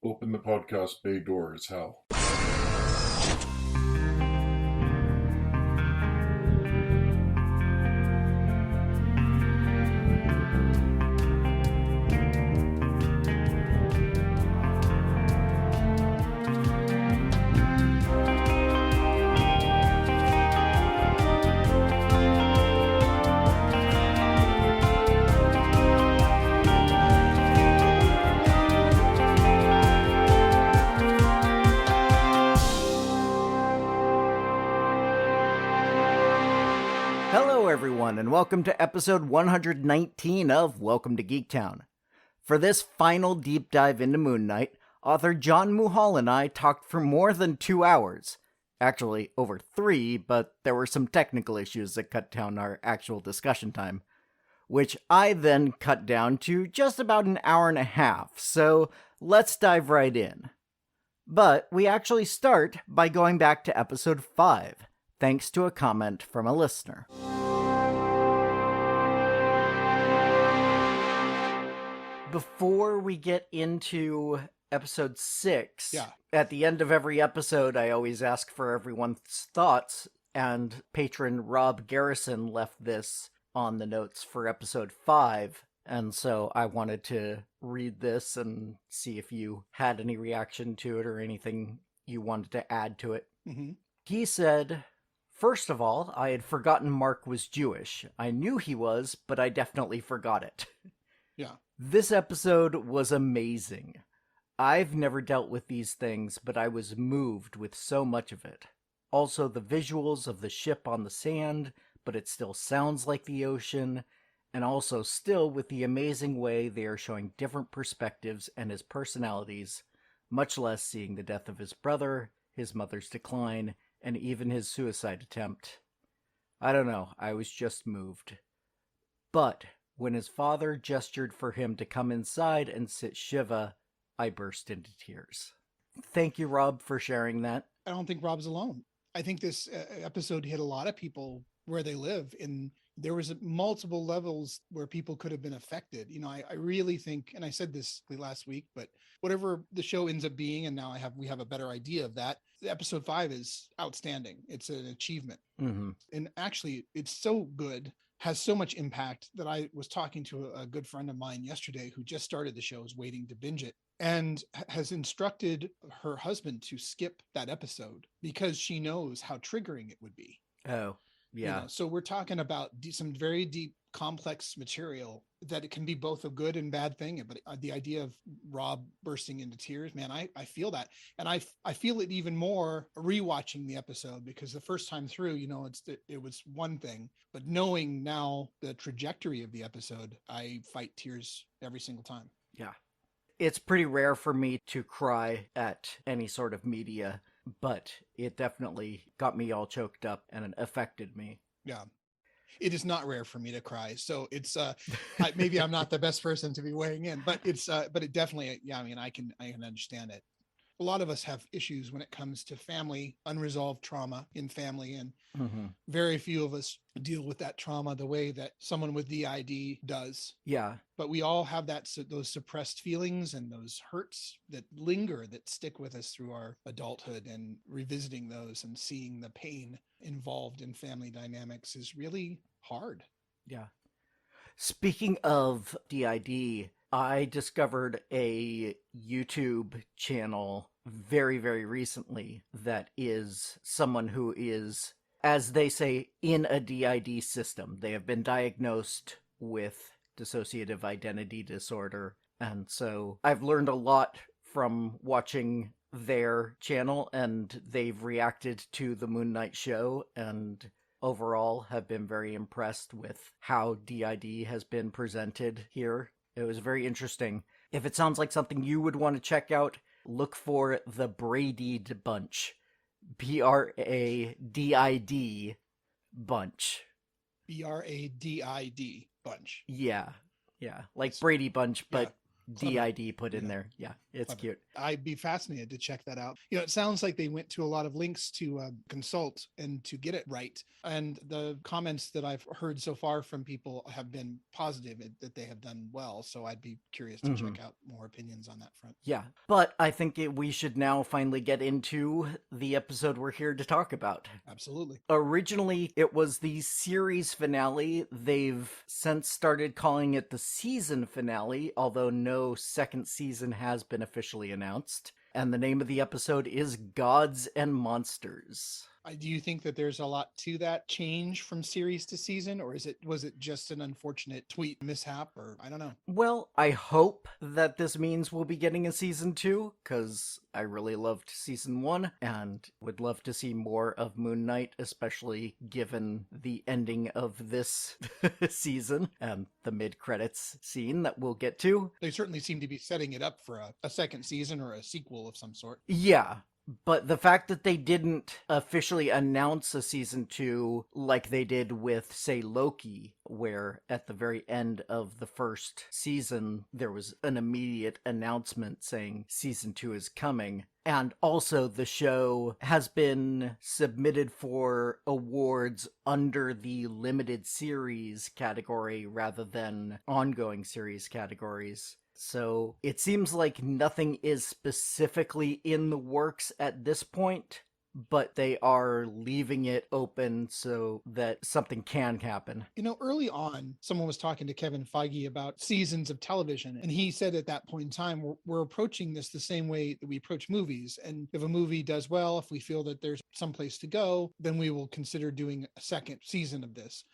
Open the podcast bay door as hell. Hello, everyone, and welcome to episode 119 of Welcome to Geektown. For this final deep dive into Moon Knight, author John Muhal and I talked for more than 2 hours. Actually, over 3, but there were some technical issues that cut down our actual discussion time, which I then cut down to just about an hour and a half, so let's dive right in. But we actually start by going back to episode 5. Thanks to a comment from a listener. Before we get into episode 6, at the end of every episode, I always ask for everyone's thoughts, and patron Rob Garrison left this on the notes for episode 5, and so I wanted to read this and see if you had any reaction to it or anything you wanted to add to it. Mm-hmm. He said, "First of all, I had forgotten Mark was Jewish. I knew he was, but I definitely forgot it." Yeah. This episode was amazing. I've never dealt with these things, but I was moved with so much of it. Also, the visuals of the ship on the sand, but it still sounds like the ocean, and also still with the amazing way they are showing different perspectives and his personalities, much less seeing the death of his brother, his mother's decline, and even his suicide attempt. I don't know, I was just moved. But when his father gestured for him to come inside and sit Shiva, I burst into tears. Thank you, Rob, for sharing that. I don't think Rob's alone. I think this episode hit a lot of people where they live, and there was multiple levels where people could have been affected. You know, I really think, and I said this last week, but whatever the show ends up being, and now we have a better idea of that. Episode 5 is outstanding. It's an achievement. Mm-hmm. And actually, it's so good, has so much impact that I was talking to a good friend of mine yesterday who just started the show, is waiting to binge it, and has instructed her husband to skip that episode because she knows how triggering it would be. Oh, yeah. You know, so we're talking about some very deep, complex material that it can be both a good and bad thing. But the idea of Rob bursting into tears, man, I feel that. And I feel it even more rewatching the episode, because the first time through, you know, it was one thing, but knowing now the trajectory of the episode, I fight tears every single time. Yeah. It's pretty rare for me to cry at any sort of media, but it definitely got me all choked up and it affected me. Yeah. It is not rare for me to cry. So it's, maybe I'm not the best person to be weighing in, but but it definitely, yeah, I mean, I can understand it. A lot of us have issues when it comes to family, unresolved trauma in family. And very few of us deal with that trauma the way that someone with DID does. Yeah. But we all have those suppressed feelings and those hurts that linger, that stick with us through our adulthood, and revisiting those and seeing the pain involved in family dynamics is really hard. Yeah. Speaking of DID, I discovered a YouTube channel very, very recently that is someone who is, as they say, in a DID system. They have been diagnosed with dissociative identity disorder. And so I've learned a lot from watching their channel, and they've reacted to the Moon Knight show and overall have been very impressed with how DID has been presented here. It was very interesting. If it sounds like something you would want to check out, look for the Braided Bunch. BRADID Bunch. BRADID Bunch. Yeah. Like Brady Bunch, but DID put in there. Yeah. It's cute. I'd be fascinated to check that out. It sounds like they went to a lot of links to consult and to get it right. And the comments that I've heard so far from people have been positive that they have done well. So I'd be curious to check out more opinions on that front. Yeah, but I think we should now finally get into the episode we're here to talk about. Absolutely. Originally, it was the series finale. They've since started calling it the season finale, although no second season has been officially announced. And the name of the episode is Gods and Monsters. Do you think that there's a lot to that change from series to season, or was it just an unfortunate tweet mishap, or I don't know? Well, I hope that this means we'll be getting a season 2, because I really loved season 1 and would love to see more of Moon Knight, especially given the ending of this season and the mid-credits scene that we'll get to. They certainly seem to be setting it up for a second season or a sequel of some sort. Yeah. But the fact that they didn't officially announce a season 2 like they did with, say, Loki, where at the very end of the first season, there was an immediate announcement saying season 2 is coming. And also the show has been submitted for awards under the limited series category rather than ongoing series categories. So it seems like nothing is specifically in the works at this point, but they are leaving it open so that something can happen. Early on, someone was talking to Kevin Feige about seasons of television, and he said at that point in time, we're approaching this the same way that we approach movies. And if a movie does well, if we feel that there's someplace to go, then we will consider doing a second season of this,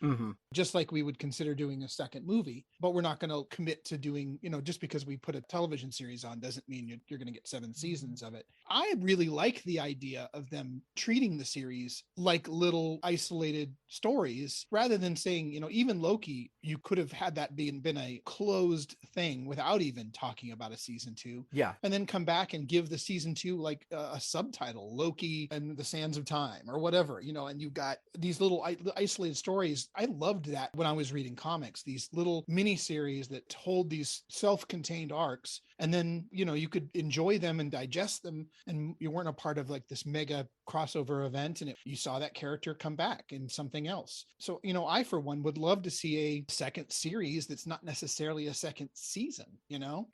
just like we would consider doing a second movie. But we're not going to commit to doing, just because we put a television series on doesn't mean you're going to get 7 seasons of it. I really like the idea of them treating the series like little isolated stories rather than saying, even Loki, you could have had that been a closed thing without even talking about a season 2. Yeah. And then come back and give the season 2 like a subtitle, Loki and the Sands of Time or whatever, and you've got these little isolated stories. I loved that when I was reading comics, these little mini series that told these self-contained arcs. And then, you could enjoy them and digest them. And you weren't a part of like this mega crossover event. And you saw that character come back in something else. So, I, for one, would love to see a second series that's not necessarily a second season,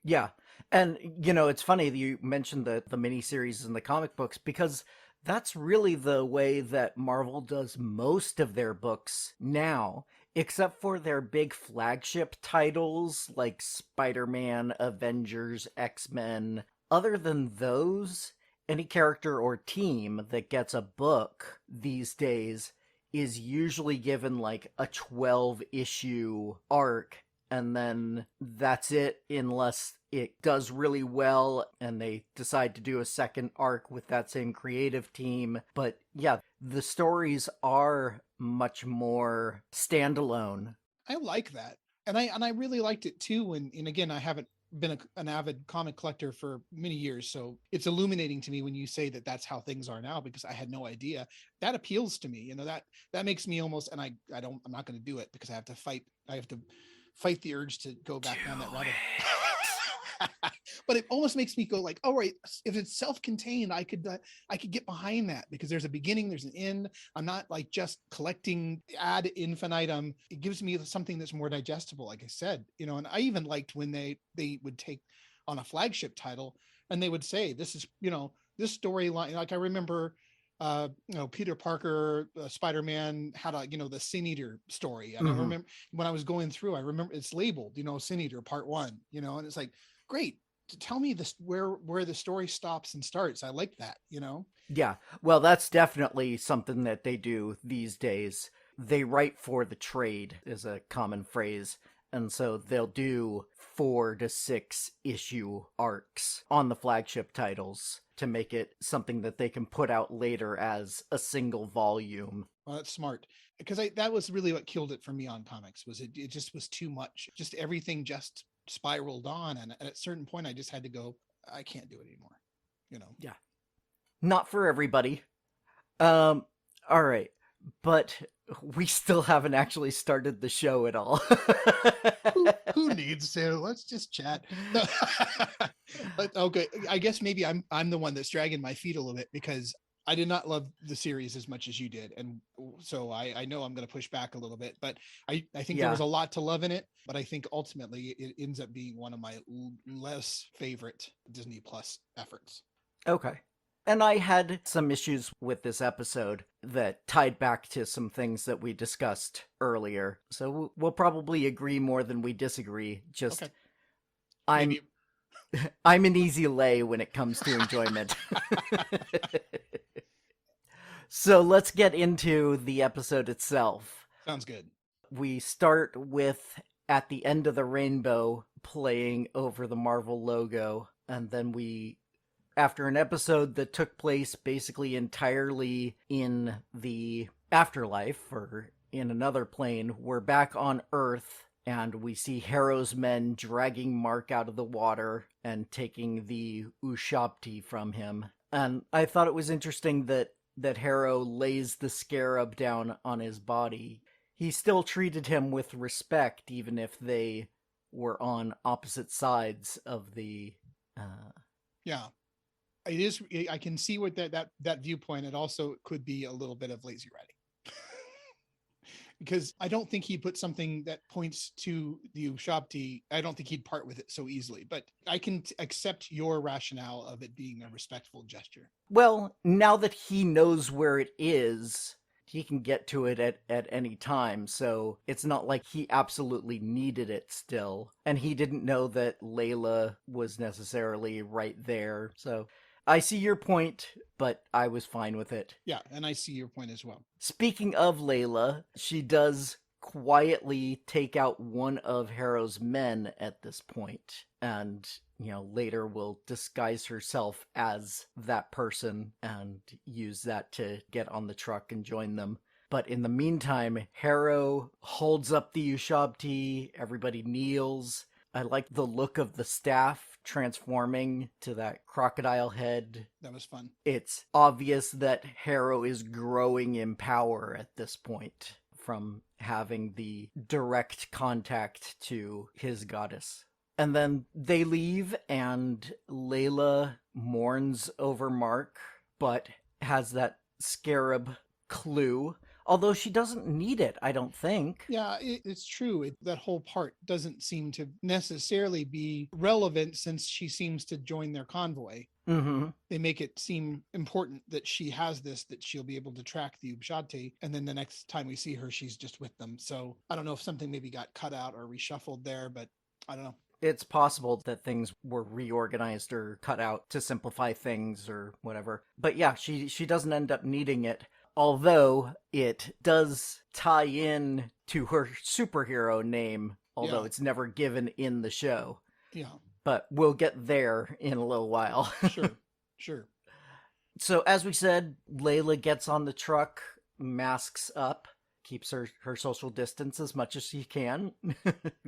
Yeah. And, it's funny that you mentioned the miniseries in the comic books, because that's really the way that Marvel does most of their books now, except for their big flagship titles like Spider-Man, Avengers, X-Men. Other than those, any character or team that gets a book these days is usually given like a 12-issue arc, and then that's it, unless it does really well and they decide to do a second arc with that same creative team. But yeah, the stories are much more standalone. I like that. And I really liked it too. And again, I haven't been an avid comic collector for many years, so it's illuminating to me when you say that that's how things are now, because I had no idea. That appeals to me, that makes me almost, and I'm not going to do it because I have to fight the urge to go back down that rabbit. But it almost makes me go like, oh, right, if it's self-contained, I could get behind that, because there's a beginning, there's an end. I'm not like just collecting ad infinitum. It gives me something that's more digestible, like I said, and I even liked when they would take on a flagship title and they would say, this is, this storyline. Like I remember, Peter Parker, Spider-Man had the Sin Eater story. And I remember when I was going through, I remember it's labeled, Sin Eater Part 1, and it's like, great. Tell me this where the story stops and starts. I like that, Yeah, well, that's definitely something that they do these days. They write for the trade is a common phrase, and so they'll do 4 to 6 issue arcs on the flagship titles to make it something that they can put out later as a single volume. Well, that's smart, because that was really what killed it for me on comics. Was it just was too much. Just everything just spiraled on, and at a certain point I just had to go, I can't do it anymore. Yeah, not for everybody. All right, but We still haven't actually started the show at all. Who needs to? Let's just chat. No. But okay, I guess maybe I'm the one that's dragging my feet a little bit because I did not love the series as much as you did, and so I know I'm going to push back a little bit. But I think there Yeah. was a lot to love in it, but I think ultimately it ends up being one of my less favorite Disney Plus efforts. Okay. And I had some issues with this episode that tied back to some things that we discussed earlier. So we'll probably agree more than we disagree. Just Okay, I'm maybe. I'm an easy lay when it comes to enjoyment. So let's get into the episode itself. Sounds good. We start with At the End of the Rainbow playing over the Marvel logo, and then after an episode that took place basically entirely in the afterlife or in another plane, we're back on Earth and we see Harrow's men dragging Mark out of the water and taking the Ushabti from him. And I thought it was interesting that Harrow lays the scarab down on his body. He still treated him with respect, even if they were on opposite sides of the Yeah, it is. I can see what that viewpoint. It also could be a little bit of lazy writing. Because I don't think he put something that points to the Ushabti. I don't think he'd part with it so easily, but I can accept your rationale of it being a respectful gesture. Well, now that he knows where it is, he can get to it at any time, so it's not like he absolutely needed it still. And he didn't know that Layla was necessarily right there, so I see your point, but I was fine with it. Yeah, and I see your point as well. Speaking of Layla, she does quietly take out one of Harrow's men at this point, and later will disguise herself as that person and use that to get on the truck and join them. But in the meantime, Harrow holds up the Ushabti, everybody kneels. I like the look of the staff transforming to that crocodile head. That was fun. It's obvious that Harrow is growing in power at this point from having the direct contact to his goddess. And then they leave, and Layla mourns over Mark, but has that scarab clue. Although she doesn't need it, I don't think. Yeah, it's true. That whole part doesn't seem to necessarily be relevant since she seems to join their convoy. Mm-hmm. They make it seem important that she has this, that she'll be able to track the Ushabti. And then the next time we see her, she's just with them. So I don't know if something maybe got cut out or reshuffled there, but I don't know. It's possible that things were reorganized or cut out to simplify things or whatever. But yeah, she doesn't end up needing it. Although it does tie in to her superhero name, although Yeah. it's never given in the show. Yeah, But we'll get there in a little while. sure. So as we said, Layla gets on the truck, masks up, keeps her social distance as much as she can,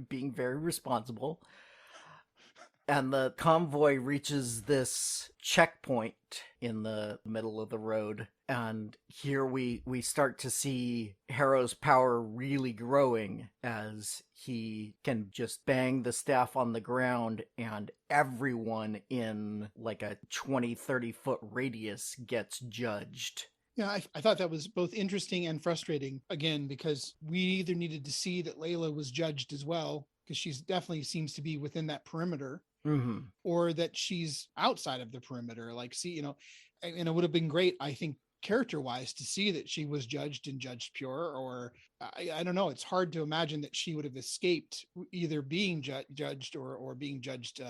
being very responsible. And the convoy reaches this checkpoint in the middle of the road. And here we start to see Harrow's power really growing as he can just bang the staff on the ground and everyone in like a 20-30 foot radius gets judged. Yeah, I thought that was both interesting and frustrating, again, because we either needed to see that Layla was judged as well, because she's definitely seems to be within that perimeter, Mm-hmm. or that she's outside of the perimeter. Like, see, and it would have been great, I think, character wise, to see that she was judged and judged pure, or I don't know. It's hard to imagine that she would have escaped either being judged or being judged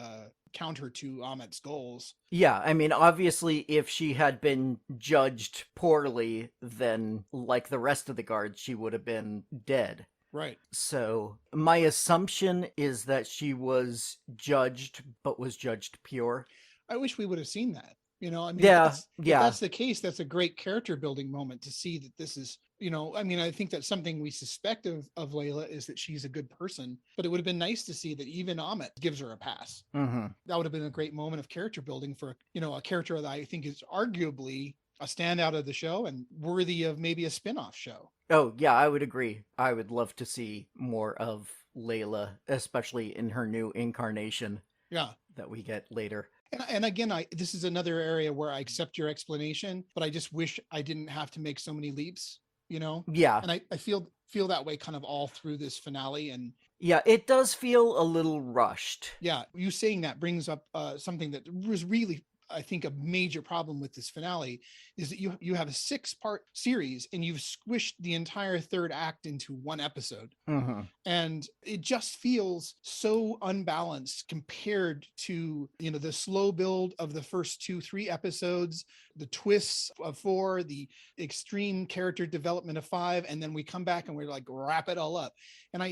counter to Amit's goals. Yeah, I mean, obviously, if she had been judged poorly, then like the rest of the guards, she would have been dead. Right. So my assumption is that she was judged, but was judged pure. I wish we would have seen that. I mean, Yeah, if yeah. that's the case, that's a great character building moment to see that this is, I mean, I think that's something we suspect of Layla, is that she's a good person, but it would have been nice to see that even Amit gives her a pass. Mm-hmm. That would have been a great moment of character building for, a character that I think is arguably a standout of the show and worthy of maybe a spin-off show. Oh, yeah, I would agree. I would love to see more of Layla, especially in her new incarnation Yeah. that we get later. And again, this is another area where I accept your explanation, but I just wish I didn't have to make so many leaps, you know? Yeah. And I feel that way kind of all through this finale. And Yeah, it does feel a little rushed. yeah, you saying that brings up something that was really, I think, a major problem with this finale is that you have a 6-part series and you've squished the entire third act into one episode. Mm-hmm. And it just feels so unbalanced compared to, you know, the slow build of the first 2-3 episodes, the twists of 4, the extreme character development of 5, and then we come back and we're like, wrap it all up. And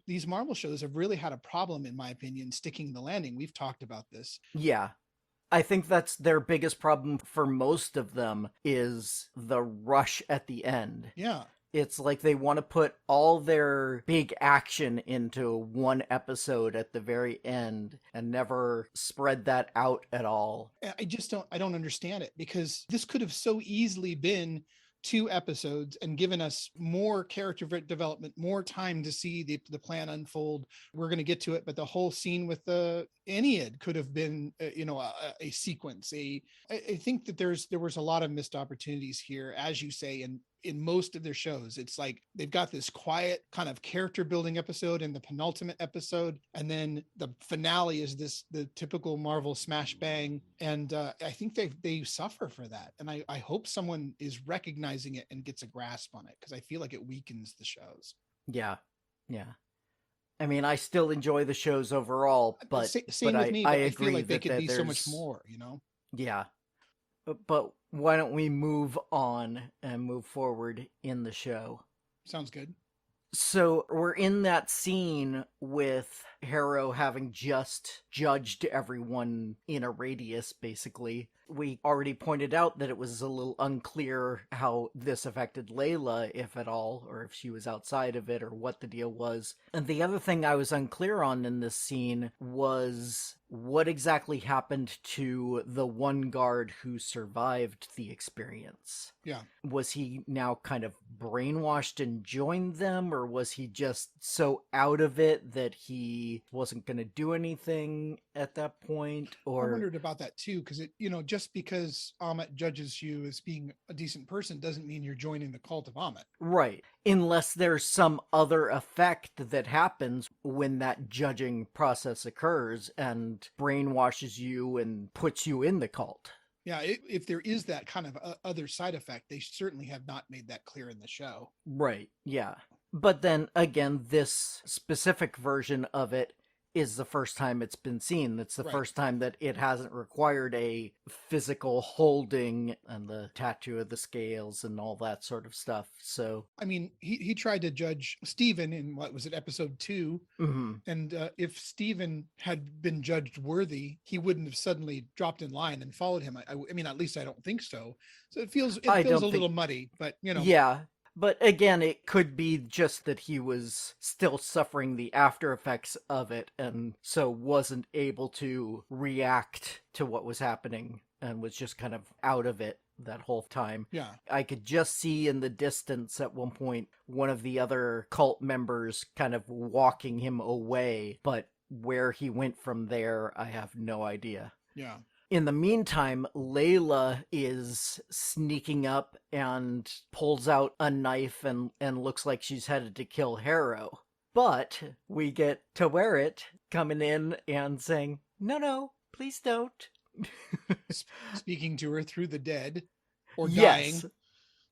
these Marvel shows have really had a problem, in my opinion, sticking the landing. We've talked about this. Yeah. I think that's their biggest problem for most of them is the rush at the end. Yeah. It's like they want to put all their big action into one episode at the very end and never spread that out at all. I don't understand it, because this could have so easily been 2 episodes and given us more character development, more time to see the plan unfold. We're going to get to it, but the whole scene with the Ennead could have been, a sequence. I think that there was a lot of missed opportunities here, as you say, and in most of their shows, it's like they've got this quiet kind of character building episode in the penultimate episode, and then the finale is the typical Marvel smash bang. And I think they suffer for that, and I hope someone is recognizing it and gets a grasp on it, because I feel like it weakens the shows. Yeah, yeah. I mean, I still enjoy the shows overall, but Same with me. I But I agree feel like they that could be so much there's more. You know. yeah. But why don't we move on and move forward in the show? Sounds good. So we're in that scene with Harrow having just judged everyone in a radius, basically. We already pointed out that it was a little unclear how this affected Layla, if at all, or if she was outside of it, or what the deal was. And the other thing I was unclear on in this scene was what exactly happened to the one guard who survived the experience. Yeah. Was he now kind of brainwashed and joined them, or was he just so out of it that he wasn't going to do anything at that point? Or I wondered about that too, because just because Amit judges you as being a decent person doesn't mean you're joining the cult of Amit. right, unless there's some other effect that happens when that judging process occurs and brainwashes you and puts you in the cult. Yeah, if there is that kind of other side effect, they certainly have not made that clear in the show. Right, yeah. But then again, this specific version of it is the first time it's been seen. That's the Right. first time that it hasn't required a physical holding and the tattoo of the scales and all that sort of stuff. So, I mean, he tried to judge Stephen in, what was it, episode 2, mhm. and if Stephen had been judged worthy, he wouldn't have suddenly dropped in line and followed him. I mean, at least I don't think so. So it feels I a don't little think- muddy, but Yeah. But again, it could be just that he was still suffering the after effects of it and so wasn't able to react to what was happening and was just kind of out of it that whole time. yeah. I could just see in the distance at one point one of the other cult members kind of walking him away, but where he went from there, I have no idea. Yeah. In the meantime, Layla is sneaking up and pulls out a knife and looks like she's headed to kill Harrow. But we get Tawerit coming in and saying, no, please don't. Speaking to her through the dead or Yes, dying.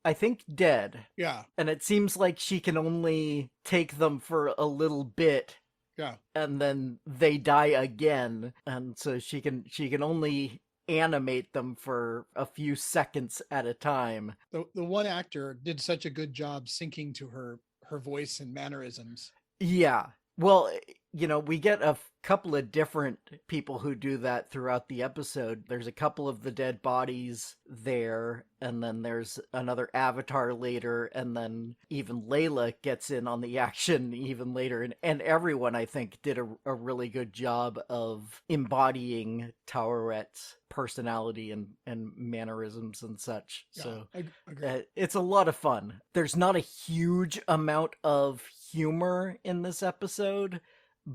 I think dead. Yeah. And it seems like she can only take them for a little bit Yeah. and then they die again, and so she can only animate them for a few seconds at a time. The one actor did such a good job syncing to her voice and mannerisms. Yeah. Well, we get a couple of different people who do that throughout the episode. There's a couple of the dead bodies there, and then there's another avatar later, and then even Layla gets in on the action even later. And everyone, I think, did a really good job of embodying Tawaret's personality and mannerisms and such. Yeah, So I agree. it's a lot of fun. There's not a huge amount of humor in this episode,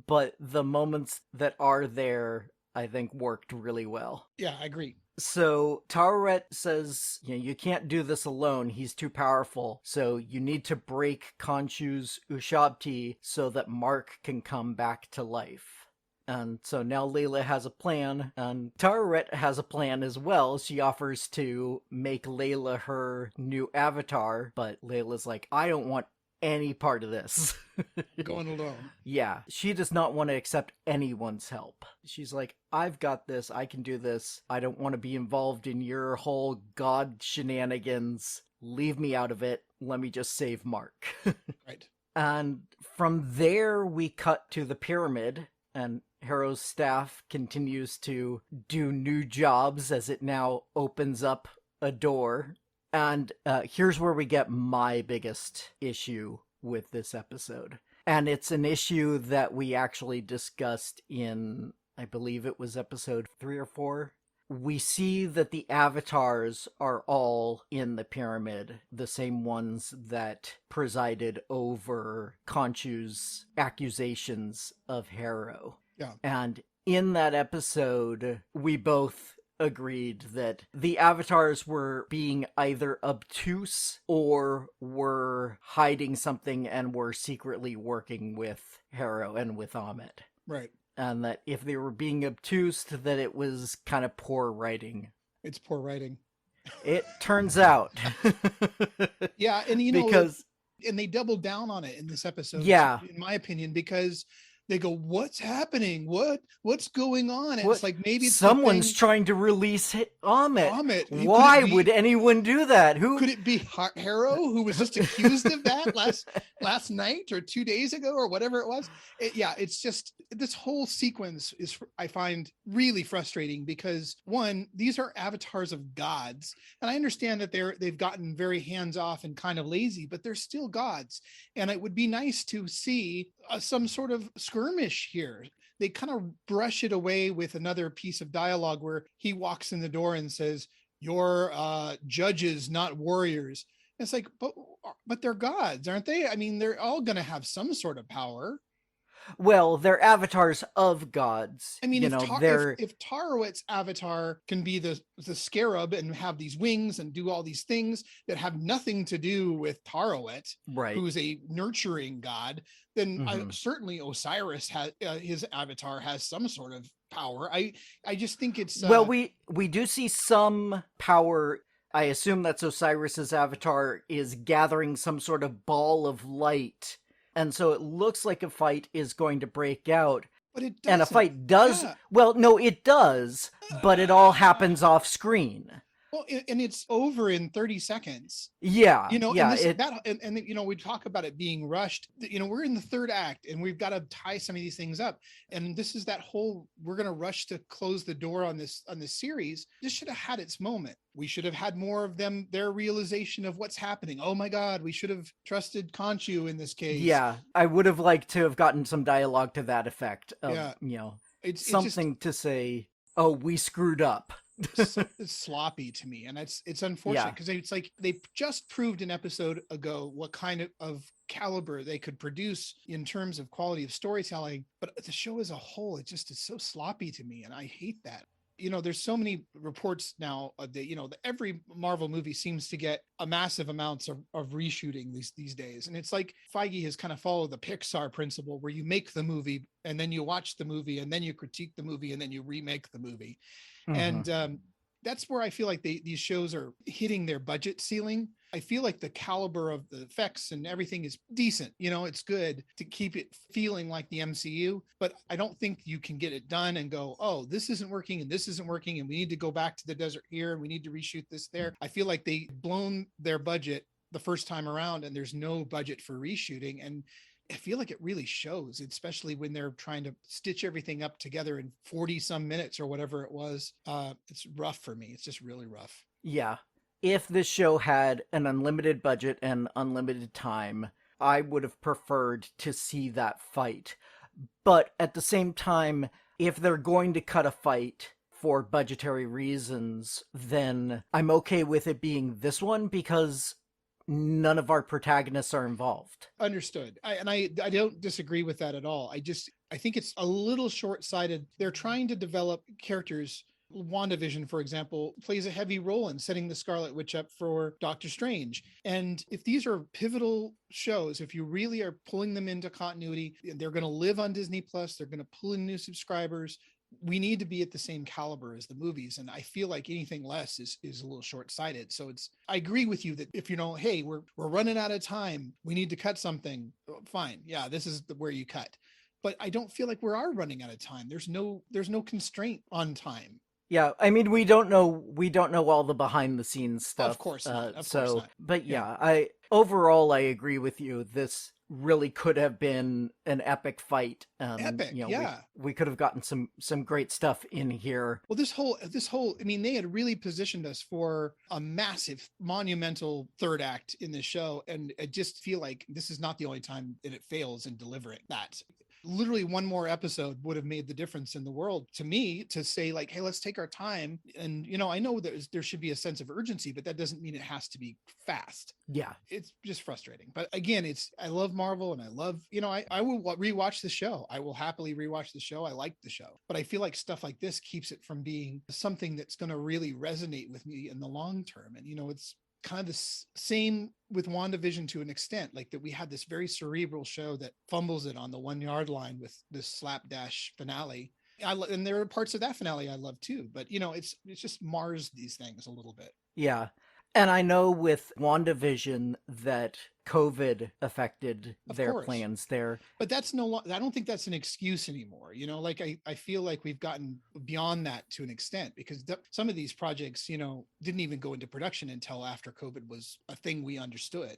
but the moments that are there, I think, worked really well. Yeah, I agree. So Taweret says, you can't do this alone. He's too powerful. So you need to break Khonshu's Ushabti so that Mark can come back to life. And so now Layla has a plan, and Taweret has a plan as well. She offers to make Layla her new avatar, but Layla's like, I don't want any part of this. Going alone. Yeah, she does not want to accept anyone's help. She's like, I've got this, I can do this. I don't want to be involved in your whole god shenanigans. Leave me out of it. Let me just save Mark. Right. And from there, we cut to the pyramid, and Harrow's staff continues to do new jobs as it now opens up a door. And here's where we get my biggest issue with this episode. And it's an issue that we actually discussed in, I believe it was episode 3 or 4. We see that the avatars are all in the pyramid, the same ones that presided over Khonshu's accusations of Harrow. Yeah. And in that episode, we both agreed that the avatars were being either obtuse or were hiding something and were secretly working with Harrow and with Ahmet. Right. And that if they were being obtuse, that it was kind of poor writing. It's poor writing. It turns out. Yeah, and because and they doubled down on it in this episode. Yeah. In my opinion, because they go, what's happening? What's going on? And What? it's like, maybe it's Someone's trying to release Ahmet. Ahmet. Why would anyone do that? Who could it be? Harrow, who was just accused of that last night or 2 days ago or whatever it was. It's just, this whole sequence is, I find, really frustrating because, one, these are avatars of gods, and I understand that they've gotten very hands off and kind of lazy, but they're still gods, and it would be nice to see some sort of skirmish here. They kind of brush it away with another piece of dialogue where he walks in the door and says, "You're judges, not warriors." And it's like, but they're gods, aren't they? I mean, they're all going to have some sort of power. Well, they're avatars of gods. I mean, if they're Tawaret's avatar can be the scarab and have these wings and do all these things that have nothing to do with Taweret, right, who's a nurturing god, then certainly Osiris has his avatar has some sort of power. I just think it's well, we do see some power. I assume that's Osiris's avatar is gathering some sort of ball of light. And so it looks like a fight is going to break out. But it doesn't. And a fight does. Yeah. Well, no, it does. But it all happens off screen. Well, and it's over in 30 seconds. Yeah. Yeah. And we talk about it being rushed. We're in the third act and we've got to tie some of these things up. And this is that whole, we're going to rush to close the door on this series. This should have had its moment. We should have had more of their realization of what's happening. Oh my God, we should have trusted Khonshu in this case. Yeah. I would have liked to have gotten some dialogue to that effect of, it's something to say, oh, we screwed up. It's sloppy to me, and it's unfortunate because it's like they just proved an episode ago what kind of caliber they could produce in terms of quality of storytelling, but the show as a whole, it's so sloppy to me, and I hate that. There's so many reports now that every Marvel movie seems to get a massive amounts of reshooting these days. And it's like Feige has kind of followed the Pixar principle where you make the movie and then you watch the movie and then you critique the movie and then you remake the movie. And that's where I feel like these shows are hitting their budget ceiling. I feel like the caliber of the effects and everything is decent. It's good to keep it feeling like the MCU, but I don't think you can get it done and go, oh, this isn't working and this isn't working and we need to go back to the desert here and we need to reshoot this there. I feel like they've blown their budget the first time around and there's no budget for reshooting. And I feel like it really shows, especially when they're trying to stitch everything up together in 40 some minutes or whatever it was. It's rough for me. It's just really rough. Yeah. If this show had an unlimited budget and unlimited time, I would have preferred to see that fight. But at the same time, if they're going to cut a fight for budgetary reasons, then I'm okay with it being this one because none of our protagonists are involved. Understood. I don't disagree with that at all. I think it's a little short-sighted. They're trying to develop characters. WandaVision, for example, plays a heavy role in setting the Scarlet Witch up for Doctor Strange. And if these are pivotal shows, if you really are pulling them into continuity, they're going to live on Disney Plus, they're going to pull in new subscribers. We need to be at the same caliber as the movies. And I feel like anything less is a little short-sighted. So I agree with you that if hey, we're running out of time, we need to cut something, fine. Yeah, this is where you cut. But I don't feel like we are running out of time. There's no constraint on time. Yeah, I mean, we don't know all the behind the scenes stuff. Of course not. But yeah, overall I agree with you. This really could have been an epic fight. Epic, yeah. We could have gotten some great stuff in here. Well, this whole, I mean, they had really positioned us for a massive, monumental third act in this show, and I just feel like this is not the only time that it fails in delivering that. Literally one more episode would have made the difference in the world to me, to say like, hey, let's take our time. And, I know there should be a sense of urgency, but that doesn't mean it has to be fast. Yeah. It's just frustrating. But again, I love Marvel, and I love, I will rewatch the show. I will happily rewatch the show. I like the show, but I feel like stuff like this keeps it from being something that's going to really resonate with me in the long term. And, it's kind of the same with WandaVision to an extent, like that we had this very cerebral show that fumbles it on the 1 yard line with this slapdash finale. And there are parts of that finale I love too, but it's just mars these things a little bit. Yeah. And I know with WandaVision that COVID affected their plans there. But that's I don't think that's an excuse anymore. Like I feel like we've gotten beyond that to an extent, because some of these projects, didn't even go into production until after COVID was a thing we understood.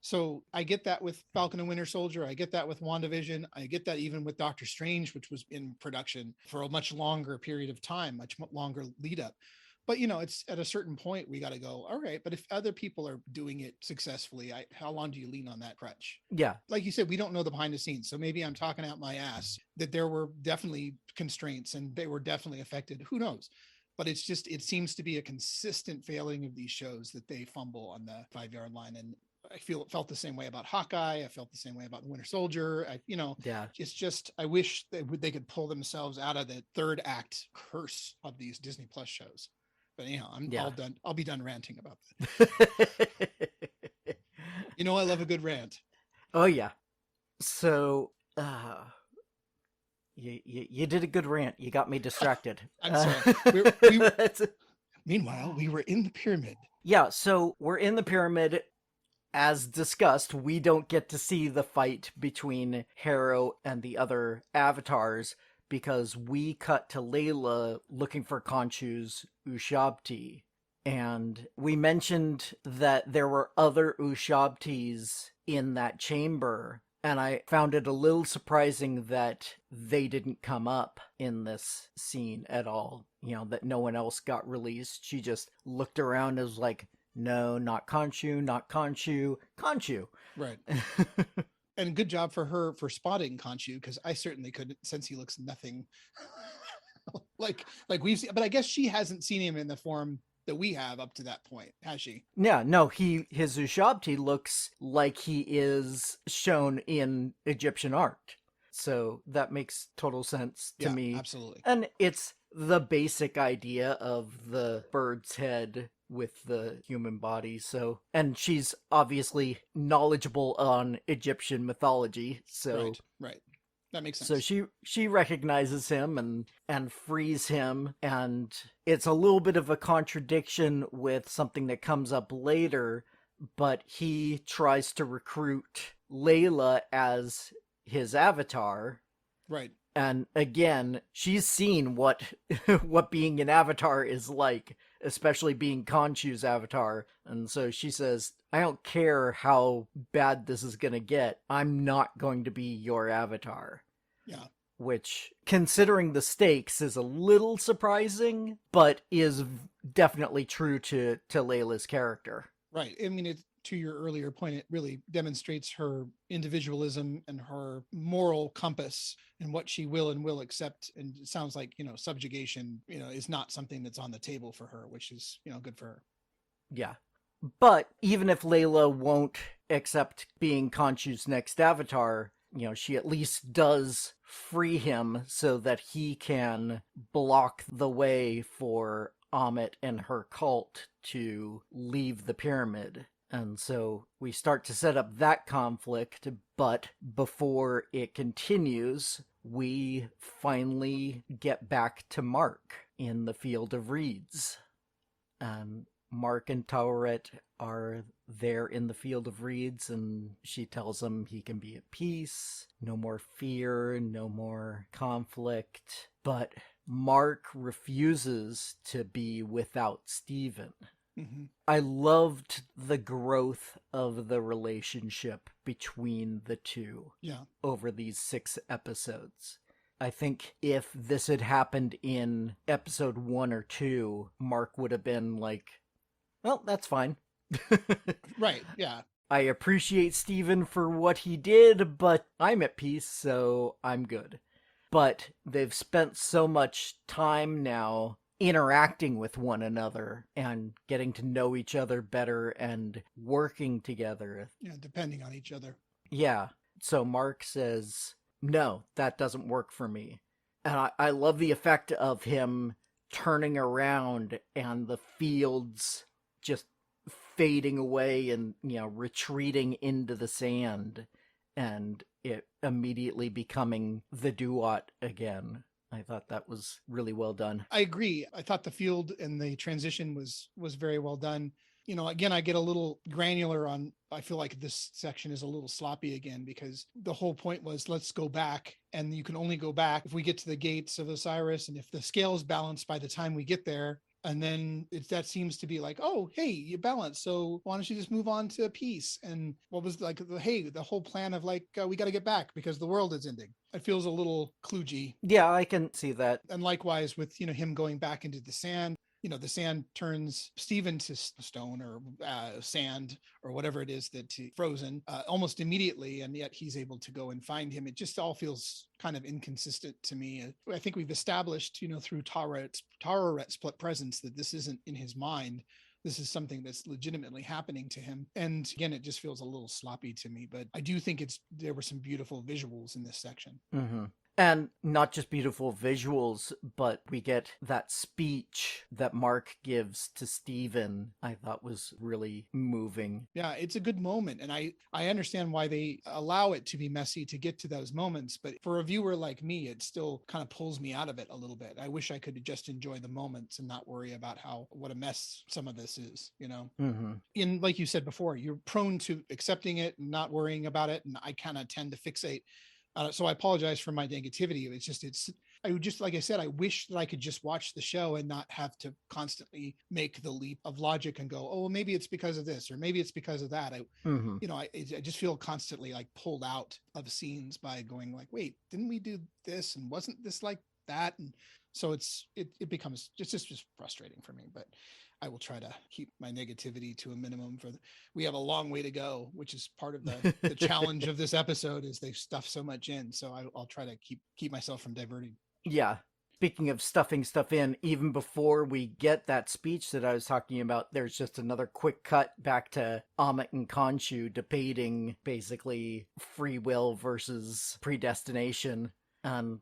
So I get that with Falcon and Winter Soldier. I get that with WandaVision. I get that even with Doctor Strange, which was in production for a much longer period of time, much longer lead up. But, it's at a certain point we got to go, all right, but if other people are doing it successfully, how long do you lean on that crutch? Yeah. Like you said, we don't know the behind the scenes. So maybe I'm talking out my ass that there were definitely constraints and they were definitely affected. Who knows? But it seems to be a consistent failing of these shows that they fumble on the 5 yard line. And I felt the same way about Hawkeye. I felt the same way about the Winter Soldier. It's just, I wish they could pull themselves out of the third act curse of these Disney Plus shows. But anyhow, all done. I'll be done ranting about that. I love a good rant. Oh yeah. So, you did a good rant. You got me distracted. I'm sorry. Meanwhile, we were in the pyramid. Yeah. So we're in the pyramid. As discussed, we don't get to see the fight between Harrow and the other avatars, because we cut to Layla looking for Khonshu's Ushabti. And we mentioned that there were other Ushabtis in that chamber, and I found it a little surprising that they didn't come up in this scene at all. That no one else got released. She just looked around and was like, no, not Khonshu, not Khonshu, Khonshu. Right. And good job for her for spotting Khonshu, because I certainly couldn't, since he looks nothing like we've seen. But I guess she hasn't seen him in the form that we have up to that point, has she? Yeah, no, his Ushabti looks like he is shown in Egyptian art. So that makes total sense to me. Absolutely. And it's the basic idea of the bird's head with the human body. So, and she's obviously knowledgeable on Egyptian mythology. So right. That makes sense. So she recognizes him and frees him, and it's a little bit of a contradiction with something that comes up later, but he tries to recruit Layla as his avatar. Right. And again, she's seen what being an avatar is like. especially being Khonshu's avatar. And so she says, I don't care how bad this is going to get. I'm not going to be your avatar. Yeah. Which, considering the stakes, is a little surprising, but is definitely true to Layla's character. Right. I mean, to your earlier point, it really demonstrates her individualism and her moral compass and what she will and will accept. And it sounds like, subjugation, is not something that's on the table for her, which is, good for her. Yeah. But even if Layla won't accept being Khonshu's next avatar, she at least does free him so that he can block the way for Ammit and her cult to leave the pyramid. And so we start to set up that conflict, but before it continues, we finally get back to Mark in the Field of Reeds. And Mark and Taweret are there in the Field of Reeds, and she tells him he can be at peace, no more fear, no more conflict. But Mark refuses to be without Steven. Mm-hmm. I loved the growth of the relationship between the two over these 6 episodes. I think if this had happened in episode 1 or 2, Mark would have been like, well, that's fine. Right, yeah. I appreciate Steven for what he did, but I'm at peace, so I'm good. But they've spent so much time now interacting with one another and getting to know each other better and working together. Yeah, depending on each other. Yeah. So Mark says, no, that doesn't work for me. And I love the effect of him turning around and the fields just fading away and, retreating into the sand and it immediately becoming the Duat again. I thought that was really well done. I agree. I thought the field and the transition was very well done. Again, I get a little granular on, I feel like this section is a little sloppy again, because the whole point was, let's go back, and you can only go back if we get to the gates of Osiris, and if the scale is balanced by the time we get there. And then that seems to be like, oh, hey, you balance. So why don't you just move on to peace? And what was like, the whole plan of like, we got to get back because the world is ending. It feels a little kludgy. Yeah, I can see that. And likewise with, him going back into the sand. The sand turns Steven to stone or sand or whatever it is that frozen almost immediately. And yet he's able to go and find him. It just all feels kind of inconsistent to me. I think we've established, through Tawaret's presence that this isn't in his mind. This is something that's legitimately happening to him. And again, it just feels a little sloppy to me, but I do think there were some beautiful visuals in this section. Mm-hmm. And not just beautiful visuals, but we get that speech that Mark gives to Steven, I thought was really moving. Yeah, it's a good moment. And I understand why they allow it to be messy to get to those moments. But for a viewer like me, it still kind of pulls me out of it a little bit. I wish I could just enjoy the moments and not worry about what a mess some of this is, Mm-hmm. And like you said before, you're prone to accepting it and not worrying about it. And I kind of tend to fixate. So I apologize for my negativity. I would just, like I said, I wish that I could just watch the show and not have to constantly make the leap of logic and go, oh, well, maybe it's because of this, or maybe it's because of that. I just feel constantly like pulled out of scenes by going like, wait, didn't we do this? And wasn't this like that? And so it becomes just frustrating for me, but I will try to keep my negativity to a minimum. We have a long way to go, which is part of the challenge of this episode, is they've stuffed so much in. So I'll try to keep myself from diverting. Yeah. Speaking of stuffing stuff in, even before we get that speech that I was talking about, there's just another quick cut back to Ammit and Khonshu debating basically free will versus predestination.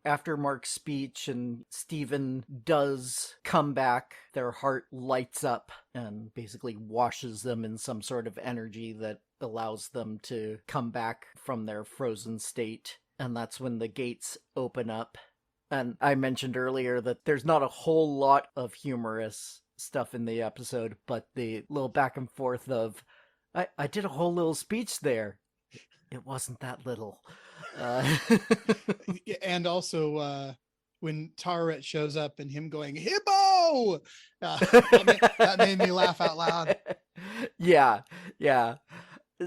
After Mark's speech and Steven does come back, their heart lights up and basically washes them in some sort of energy that allows them to come back from their frozen state. And that's when the gates open up. And I mentioned earlier that there's not a whole lot of humorous stuff in the episode, but the little back and forth of, I did a whole little speech there. It wasn't that little. And also when Taret shows up and him going hippo. That made me laugh out loud. Yeah, yeah.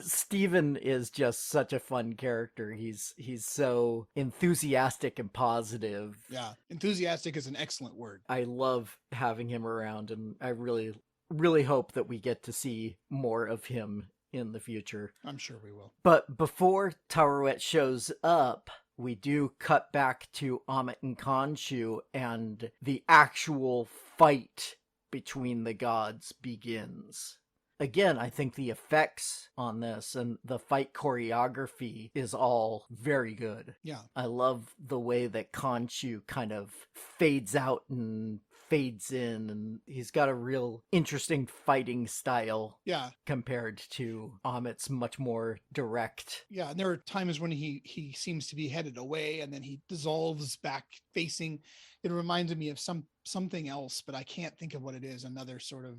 Steven is just such a fun character. He's so enthusiastic and positive. Yeah, enthusiastic is an excellent word. I love having him around, and I really hope that we get to see more of him in the future. I'm sure we will. But before Tarouet shows up, we do cut back to Amit and Khonshu, and the actual fight between the gods begins. Again, I think the effects on this and the fight choreography is all very good. Yeah. I love the way that Khonshu kind of fades out and fades in, and he's got a real interesting fighting style. Yeah. Compared to Amit's much more direct. Yeah, and there are times when he seems to be headed away and then he dissolves back facing. It reminded me of something else, but I can't think of what it is. Another sort of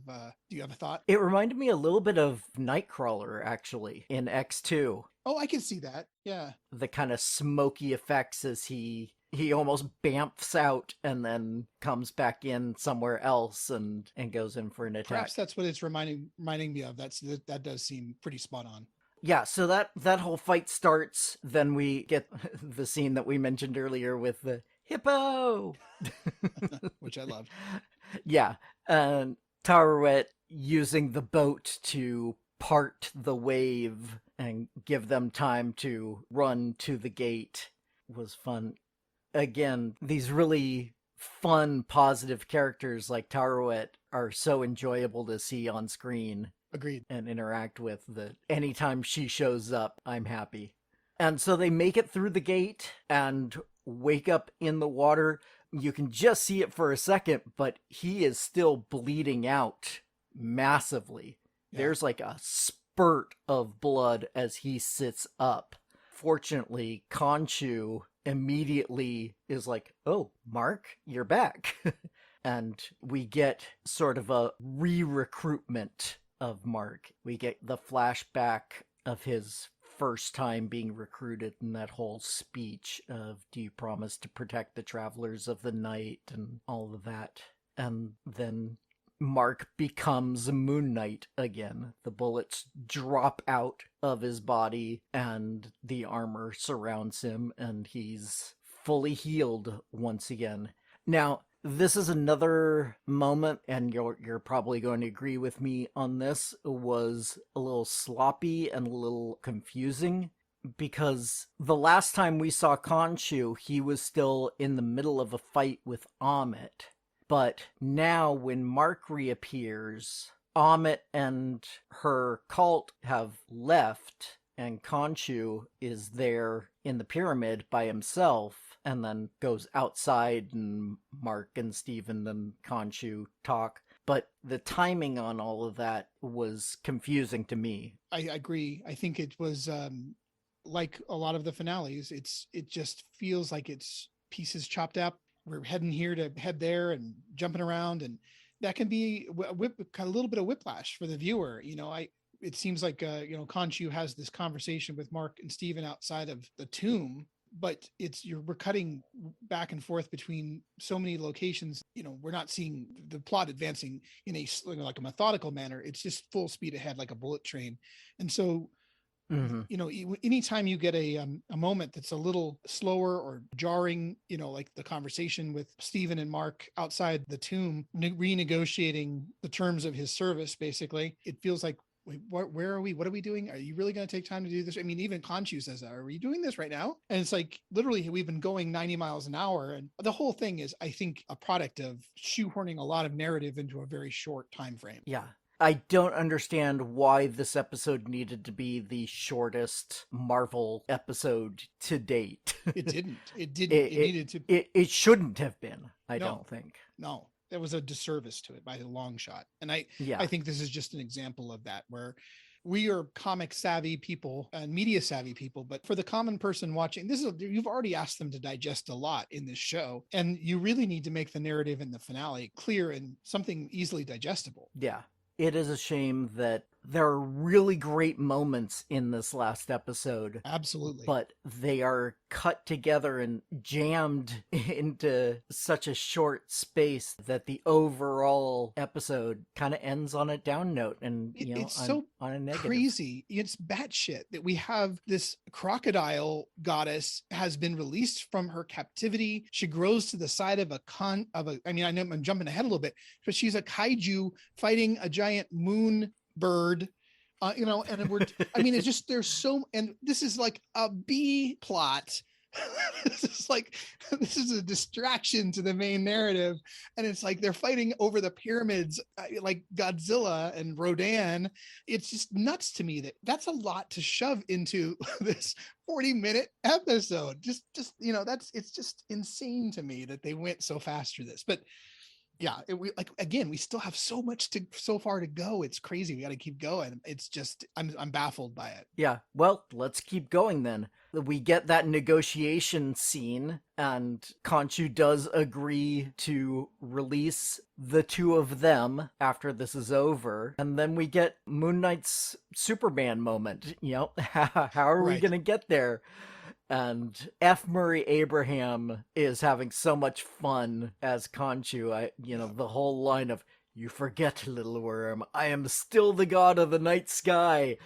do you have a thought? It reminded me a little bit of Nightcrawler, actually, in X2. Oh, I can see that. Yeah. The kind of smoky effects as he almost bamfs out and then comes back in somewhere else and goes in for an attack. Perhaps that's what it's reminding me of. That does seem pretty spot on. Yeah, so that whole fight starts. Then we get the scene that we mentioned earlier with the hippo, which I loved. Yeah, and Tarouet using the boat to part the wave and give them time to run to the gate was fun. Again, these really fun, positive characters like Tarouet are so enjoyable to see on screen. Agreed. And interact with. That anytime she shows up, I'm happy. And so they make it through the gate and wake up in the water. You can just see it for a second, but he is still bleeding out massively. Yeah. There's like a spurt of blood as he sits up. Fortunately, Khonshu immediately is like, "Oh, Mark, you're back." And we get sort of a re-recruitment of Mark. We get the flashback of his first time being recruited and that whole speech of, "Do you promise to protect the travelers of the night?" and all of that. And then Mark becomes Moon Knight again. The bullets drop out of his body and the armor surrounds him and he's fully healed once again. Now, this is another moment, and you're probably going to agree with me on this, was a little sloppy and a little confusing, because the last time we saw Khonshu, he was still in the middle of a fight with Amit. But now when Mark reappears, Amit and her cult have left, and Khonshu is there in the pyramid by himself. And then goes outside and Mark and Steven and Khonshu talk. But the timing on all of that was confusing to me. I agree. I think it was like a lot of the finales. It just feels like it's pieces chopped up. We're heading here to head there and jumping around. And that can be a little bit of whiplash for the viewer. It seems like, Khonshu has this conversation with Mark and Steven outside of the tomb. But we're cutting back and forth between so many locations. We're not seeing the plot advancing in like a methodical manner. It's just full speed ahead, like a bullet train. And so, anytime you get a moment that's a little slower or jarring, like the conversation with Steven and Mark outside the tomb, renegotiating the terms of his service, basically, it feels like, wait, where are we? What are we doing? Are you really going to take time to do this? I mean, even Khonshu says that. Are we doing this right now? And it's like, literally, we've been going 90 miles an hour. And the whole thing is, I think, a product of shoehorning a lot of narrative into a very short time frame. Yeah. I don't understand why this episode needed to be the shortest Marvel episode to date. It didn't. It needed to. It shouldn't have been, I don't think. No. There was a disservice to it by a long shot. And I think this is just an example of that, where we are comic savvy people and media savvy people, but for the common person watching, you've already asked them to digest a lot in this show, and you really need to make the narrative in the finale clear and something easily digestible. Yeah. It is a shame that There are really great moments in this last episode, Absolutely. but they are cut together and jammed into such a short space that the overall episode kind of ends on a down note and, It's on, so on a negative. crazy. It's batshit that we have this crocodile goddess has been released from her captivity. She grows to the side of I mean, I know I'm jumping ahead a little bit, but she's a kaiju fighting a giant moon bird. And I mean, it's just, and this is like a B plot. This is a distraction to the main narrative. And it's like they're fighting over the pyramids, like Godzilla and Rodan. It's just nuts to me that's a lot to shove into this 40-minute episode. It's just insane to me that they went so fast through this. But yeah, we still have so far to go. It's crazy. We got to keep going. It's just, I'm baffled by it. Yeah. Well, let's keep going then. We get that negotiation scene, and Khonshu does agree to release the two of them after this is over. And then we get Moon Knight's Superman moment. How are we going to get there? And F. Murray Abraham is having so much fun as Khonshu. The whole line of, "You forget, little worm, I am still the god of the night sky,"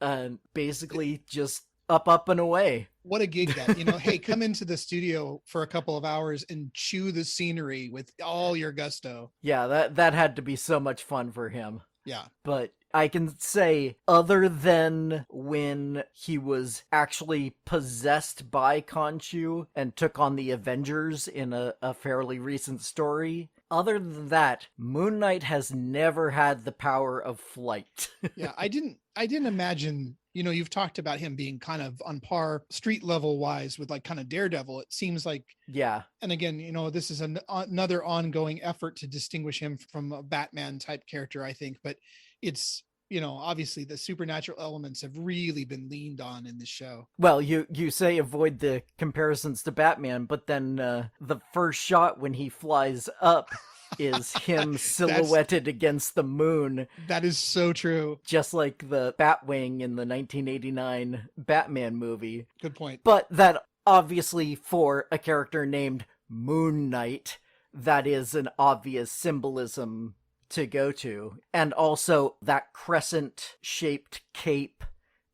and basically just up and away. What a gig that, hey, come into the studio for a couple of hours and chew the scenery with all your gusto. Yeah, that had to be so much fun for him. Yeah. But I can say, other than when he was actually possessed by Khonshu and took on the Avengers in a fairly recent story, other than that, Moon Knight has never had the power of flight. Yeah, I didn't imagine, you've talked about him being kind of on par street level wise with like kind of Daredevil. It seems like, yeah. And again, this is another ongoing effort to distinguish him from a Batman type character, I think, but it's, obviously the supernatural elements have really been leaned on in this show. Well, you say avoid the comparisons to Batman, but then the first shot when he flies up is him silhouetted against the moon. That is so true. Just like the Batwing in the 1989 Batman movie. Good point. But that obviously for a character named Moon Knight, that is an obvious symbolism to go to. And also that crescent-shaped cape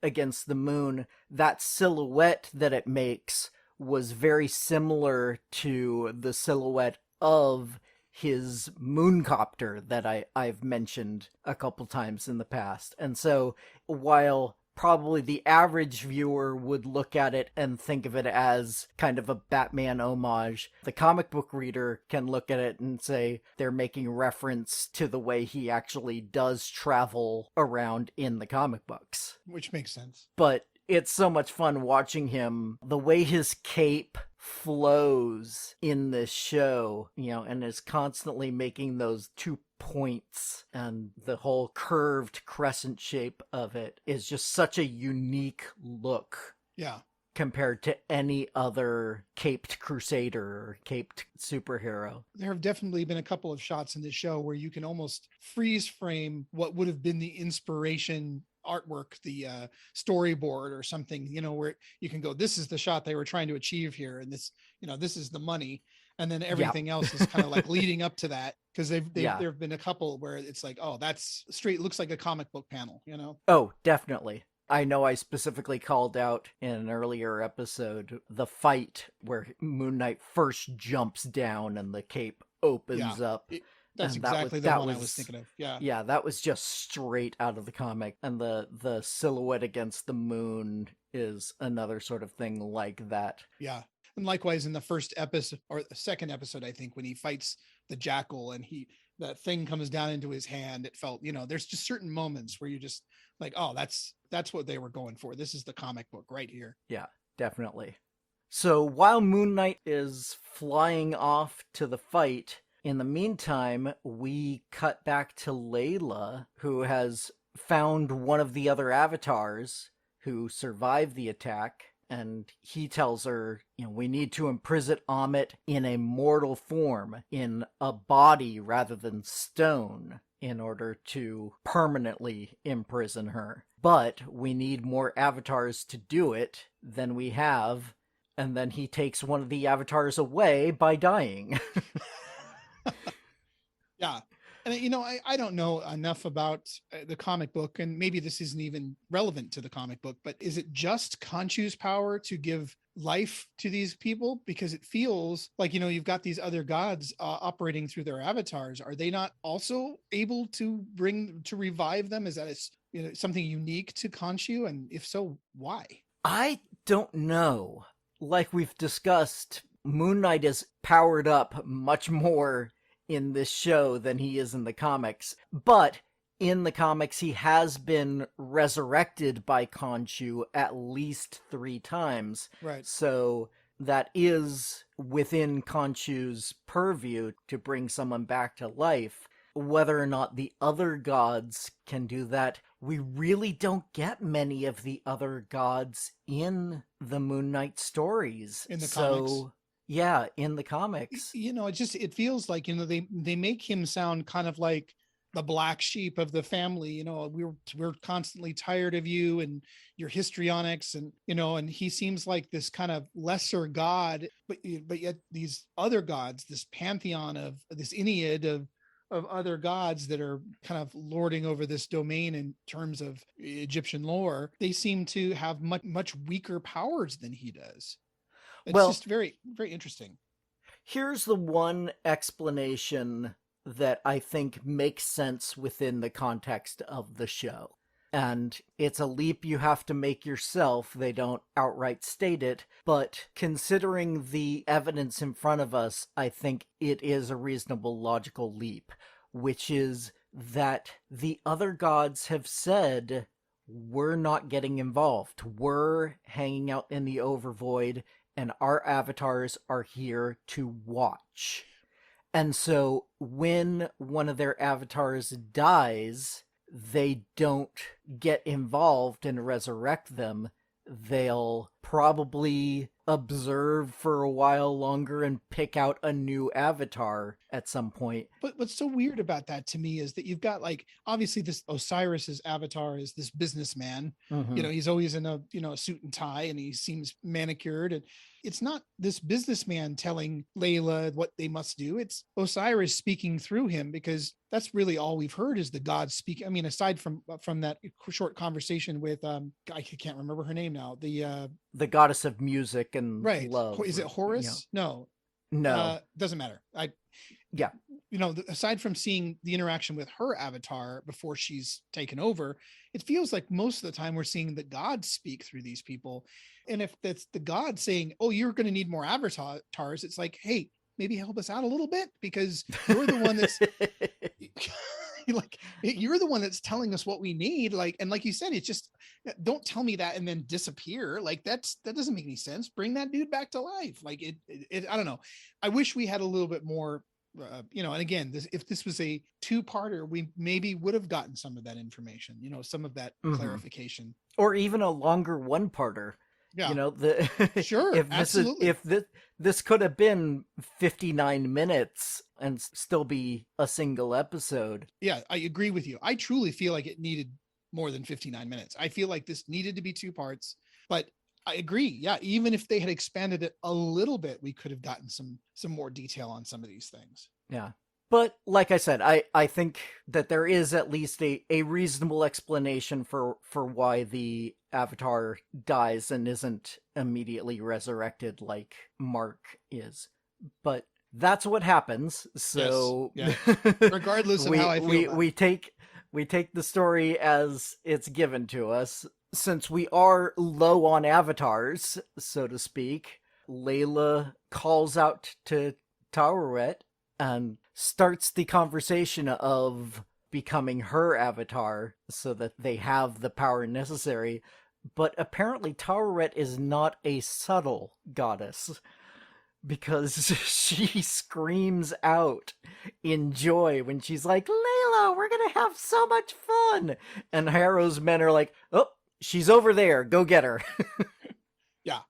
against the moon, that silhouette that it makes was very similar to the silhouette of his mooncopter that I've mentioned a couple times in the past. And so while probably the average viewer would look at it and think of it as kind of a Batman homage, the comic book reader can look at it and say they're making reference to the way he actually does travel around in the comic books. Which makes sense. But it's so much fun watching him, the way his cape flows in this show, and is constantly making those 2 points, and the whole curved crescent shape of it is just such a unique look. Yeah. Compared to any other caped crusader or caped superhero. There have definitely been a couple of shots in this show where you can almost freeze frame what would have been the inspiration artwork, the storyboard or something, where you can go, this is the shot they were trying to achieve here. And this, this is the money. And then everything else is kind of like leading up to that. Cause there have been a couple where it's like, oh, that's straight. Looks like a comic book panel, Oh, definitely. I know I specifically called out in an earlier episode the fight where Moon Knight first jumps down and the cape opens up. That's exactly the one I was thinking of. Yeah. Yeah, that was just straight out of the comic. And the silhouette against the moon is another sort of thing like that. Yeah. And likewise in the first episode or the second episode, I think, when he fights the jackal and that thing comes down into his hand, it felt, there's just certain moments where you just like, oh, that's what they were going for. This is the comic book right here. Yeah, definitely. So while Moon Knight is flying off to the fight, in the meantime, we cut back to Layla, who has found one of the other avatars who survived the attack, and he tells her, we need to imprison Ammit in a mortal form, in a body rather than stone. in order to permanently imprison her. But we need more avatars to do it than we have, and then he takes one of the avatars away by dying. Yeah. And I don't know enough about the comic book, and maybe this isn't even relevant to the comic book, but is it just Khonshu's power to give life to these people? Because it feels like, you've got these other gods operating through their avatars. Are they not also able to revive them? Is that something unique to Khonshu? And if so, why? I don't know. Like we've discussed, Moon Knight is powered up much more in this show than he is in the comics. But in the comics, he has been resurrected by Khonshu at least 3 times. Right. So that is within Khonshu's purview to bring someone back to life. Whether or not the other gods can do that, we really don't get many of the other gods in the Moon Knight stories. In the comics. Yeah, in the comics. It feels like, they make him sound kind of like the black sheep of the family. We're constantly tired of you and your histrionics, and and he seems like this kind of lesser god, but yet these other gods, this pantheon of this Ennead of other gods that are kind of lording over this domain in terms of Egyptian lore, they seem to have much weaker powers than he does. It's just very, very interesting. Here's the one explanation that I think makes sense within the context of the show. And it's a leap you have to make yourself. They don't outright state it. But considering the evidence in front of us, I think it is a reasonable, logical leap, which is that the other gods have said, we're not getting involved. We're hanging out in the overvoid, and our avatars are here to watch. And so when one of their avatars dies, they don't get involved and resurrect them. They'll probably observe for a while longer and pick out a new avatar at some point. But what's so weird about that to me is that you've got, like, obviously this Osiris's avatar is this businessman. Mhm. He's always in a suit and tie, and he seems manicured, and it's not this businessman telling Layla what they must do. It's Osiris speaking through him, because that's really all we've heard is the gods speak. I mean, aside from that short conversation with I can't remember her name now, The goddess of music and right. love. Is it Horus? No. Doesn't matter. Yeah. Aside from seeing the interaction with her avatar before she's taken over, it feels like most of the time we're seeing the gods speak through these people. And if that's the god saying, oh, you're going to need more avatars, it's like, hey, maybe help us out a little bit, because you're the one that's like, you're the one that's telling us what we need. Like, and like you said, it's just, don't tell me that and then disappear. Like, that doesn't make any sense. Bring that dude back to life. Like it I don't know. I wish we had a little bit more, and again, if this was a 2-parter, we maybe would have gotten some of that information, some of that clarification, or even a longer 1-parter. Yeah. Sure. If this could have been 59 minutes and still be a single episode. Yeah, I agree with you. I truly feel like it needed more than 59 minutes. I feel like this needed to be 2 parts, but I agree. Yeah. Even if they had expanded it a little bit, we could have gotten some more detail on some of these things. Yeah. But like I said, I think that there is at least a reasonable explanation for why the Avatar dies and isn't immediately resurrected like Mark is. But that's what happens. So yes. Yeah. Regardless of how I feel, we take the story as it's given to us. Since we are low on avatars, so to speak, Layla calls out to Taweret and starts the conversation of becoming her avatar so that they have the power necessary. But apparently Taweret is not a subtle goddess, because she screams out in joy when she's like, Layla, we're gonna have so much fun. And Harrow's men are like, oh, she's over there, go get her. Yeah,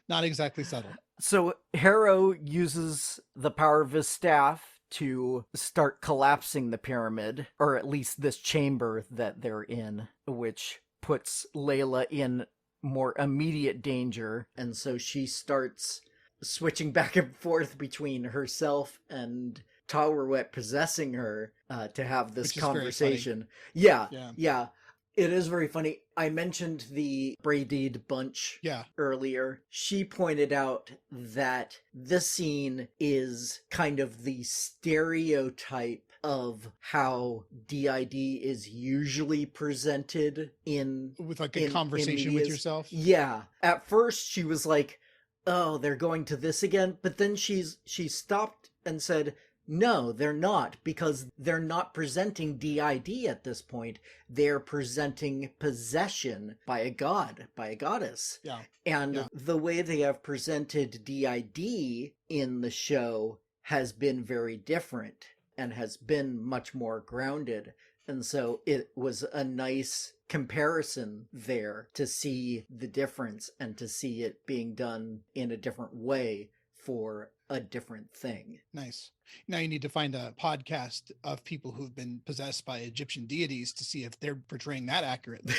not exactly subtle. So Harrow uses the power of his staff to start collapsing the pyramid, or at least this chamber that they're in, which puts Layla in more immediate danger. And so she starts switching back and forth between herself and Taweret possessing her to have this Which is very funny. conversation. Yeah, Yeah. yeah. It is very funny. I mentioned the Braided bunch Yeah. earlier. She pointed out that this scene is kind of the stereotype of how DID is usually presented in With like a in conversation with medias. yourself. Yeah. At first she was like, "Oh, they're going to this again," but then she stopped and said, "No, they're not, because they're not presenting DID at this point. They're presenting possession by a god, by a goddess." Yeah. And Yeah. the way they have presented DID in the show has been very different and has been much more grounded. And so it was a nice comparison there to see the difference and to see it being done in a different way for a different thing. Nice. Now you need to find a podcast of people who've been possessed by Egyptian deities to see if they're portraying that accurately.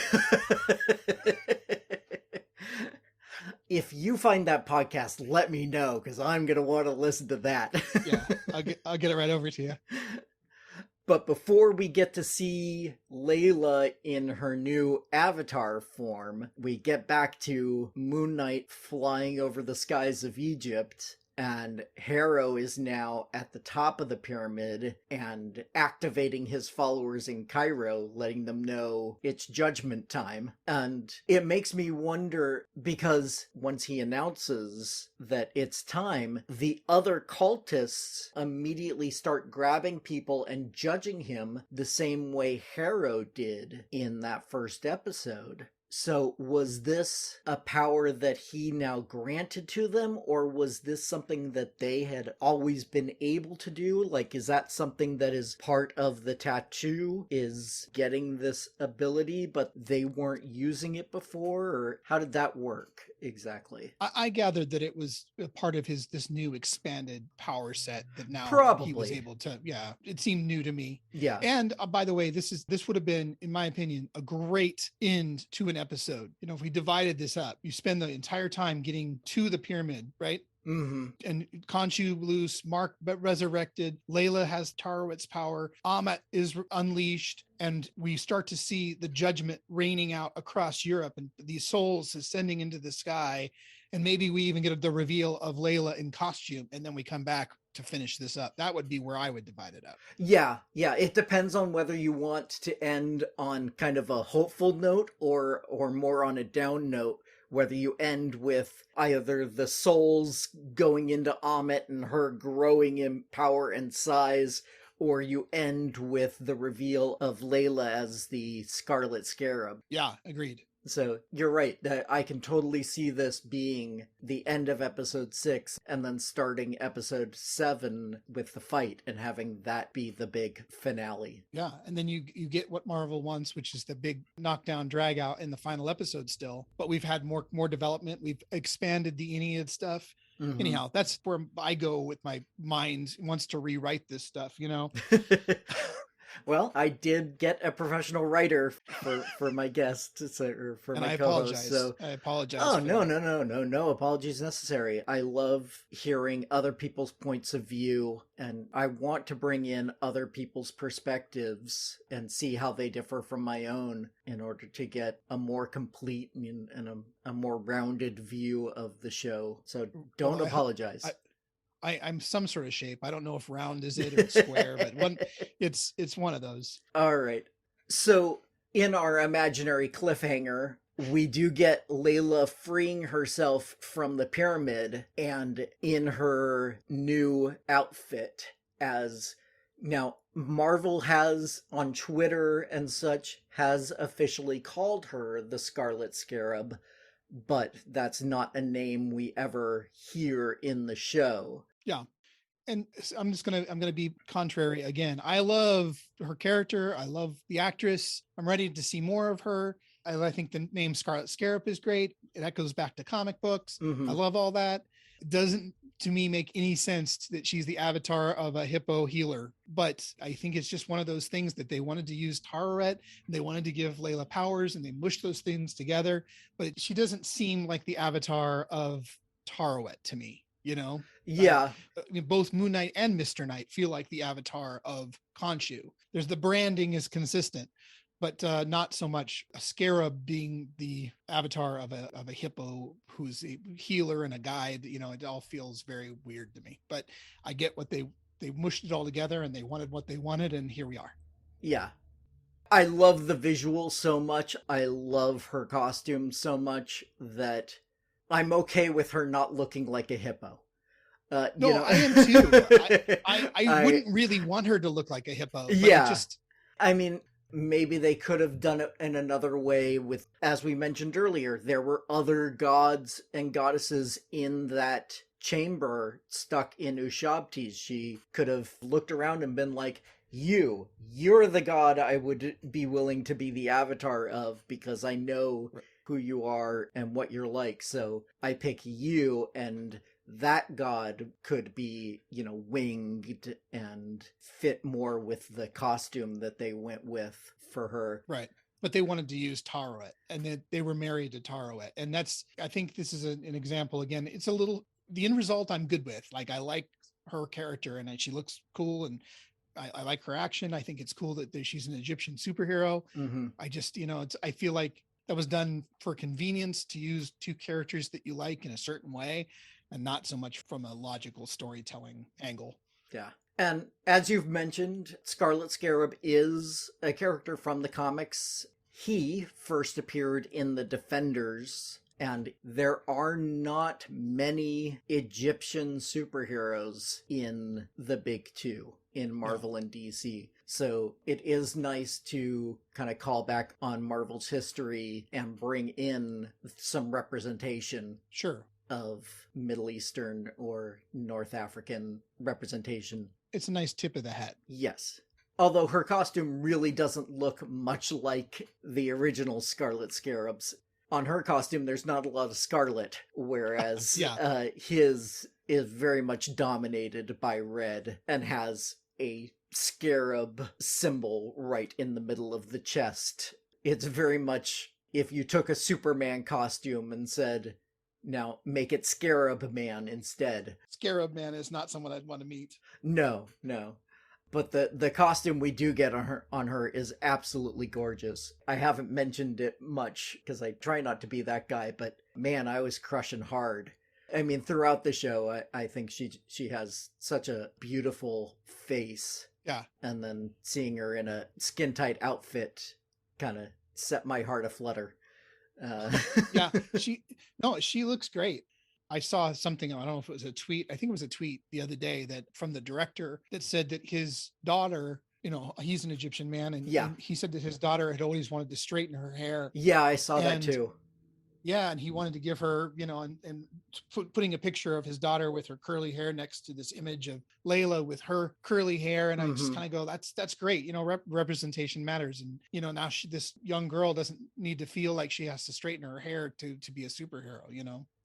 If you find that podcast, let me know, because I'm going to want to listen to that. Yeah, I'll get it right over to you. But before we get to see Layla in her new avatar form, we get back to Moon Knight flying over the skies of Egypt, and Harrow is now at the top of the pyramid and activating his followers in Cairo, letting them know it's judgment time. And it makes me wonder, because once he announces that it's time, the other cultists immediately start grabbing people and judging him the same way Harrow did in that first episode. So was this a power that he now granted to them, or was this something that they had always been able to do? Like, is that something that is part of the tattoo, is getting this ability, but they weren't using it before? Or how did that work exactly? I gathered that it was a part of this new expanded power set that now he was Probably. able to. Yeah, it seemed new to me. Yeah. And by the way, this would have been, in my opinion, a great end to an episode. You know, if we divided this up, you spend the entire time getting to the pyramid, right? Mm-hmm. And Khonshu loose, Mark resurrected, Layla has Taweret's power, Ammit is unleashed, and we start to see the judgment raining out across Europe and these souls ascending into the sky. And maybe we even get the reveal of Layla in costume, and then we come back to finish this up. That would be where I would divide it up. Yeah. It depends on whether you want to end on kind of a hopeful note or more on a down note. Whether you end with either the souls going into Ammit and her growing in power and size, or you end with the reveal of Layla as the Scarlet Scarab. Yeah, agreed. So you're right, that I can totally see this being the end of episode 6 and then starting episode 7 with the fight and having that be the big finale. Yeah, and then you get what Marvel wants, which is the big knockdown drag out in the final episode still. But we've had more development. We've expanded the Ennead stuff. Mhm. Anyhow, that's where I go with my mind, wants to rewrite this stuff, you know? Well, I did get a professional writer for my guest, or for And my I co-host. apologize. So, I apologize. oh for no, that. no apologies necessary. I love hearing other people's points of view, and I want to bring in other people's perspectives and see how they differ from my own in order to get a more complete and a more rounded view of the show. So don't Well, apologize. I'm some sort of shape. I don't know if round is it or square, but it's one of those. All right. So in our imaginary cliffhanger, we do get Layla freeing herself from the pyramid and in her new outfit. As now Marvel has on Twitter and such has officially called her the Scarlet Scarab, but that's not a name we ever hear in the show. Yeah. And I'm gonna be contrary again. I love her character. I love the actress. I'm ready to see more of her. I think the name Scarlet Scarab is great. That goes back to comic books. Mhm. I love all that. It doesn't to me make any sense that she's the avatar of a hippo healer. But I think it's just one of those things that they wanted to use Taroret, they wanted to give Layla powers, and they mushed those things together. But she doesn't seem like the avatar of Taroret to me, you know? Yeah. I mean, both Moon Knight and Mr. Knight feel like the avatar of Khonshu. There's the branding is consistent, but not so much a scarab being the avatar of a hippo who's a healer and a guide. You know, it all feels very weird to me. But I get what they mushed it all together, and they wanted what they wanted, and here we are. Yeah. I love the visual so much. I love her costume so much that I'm okay with her not looking like a hippo. No, you know? I am too. I wouldn't really want her to look like a hippo. But Yeah. just I mean, maybe they could have done it in another way with, as we mentioned earlier, there were other gods and goddesses in that chamber stuck in Ushabti. She could have looked around and been like, you're the god I would be willing to be the avatar of because I know who you are and what you're like. So I pick you, and that god could be, you know, winged and fit more with the costume that they went with for her. right. But they wanted to use Taroet, and they were married to Taroet. And I think this is an example. Again, it's a little, the end result I'm good with. Like, I like her character, and she looks cool, and I like her action. I think it's cool that she's an Egyptian superhero. Mm-hmm. I just, I feel like that was done for convenience to use two characters that you like in a certain way, and not so much from a logical storytelling angle. Yeah. And as you've mentioned, Scarlet Scarab is a character from the comics. He first appeared in the Defenders, and there are not many Egyptian superheroes in the big two, in Marvel and DC. So it is nice to kind of call back on Marvel's history and bring in some representation Sure. of Middle Eastern or North African representation. It's a nice tip of the hat. Yes. Although her costume really doesn't look much like the original Scarlet Scarab's. On her costume, there's not a lot of scarlet, whereas Yeah. His is very much dominated by red and has a scarab symbol right in the middle of the chest. It's very much if you took a Superman costume and said, now make it Scarab Man instead. Scarab Man is not someone I'd want to meet. No. But the costume we do get on her is absolutely gorgeous. I haven't mentioned it much because I try not to be that guy, but man, I was crushing hard. I mean, throughout the show, I think she has such a beautiful face. Yeah. And then seeing her in a skin-tight outfit kind of set my heart aflutter. Yeah, she looks great. I saw something, I don't know if it was a tweet. I think it was a tweet the other day that from the director that said that his daughter, he's an Egyptian man, and he said that his daughter had always wanted to straighten her hair. Yeah, I saw that too. Yeah, and he wanted to give her, and putting a picture of his daughter with her curly hair next to this image of Layla with her curly hair, and I just kind of go, that's great. Representation matters, and now this young girl doesn't need to feel like she has to straighten her hair to be a superhero.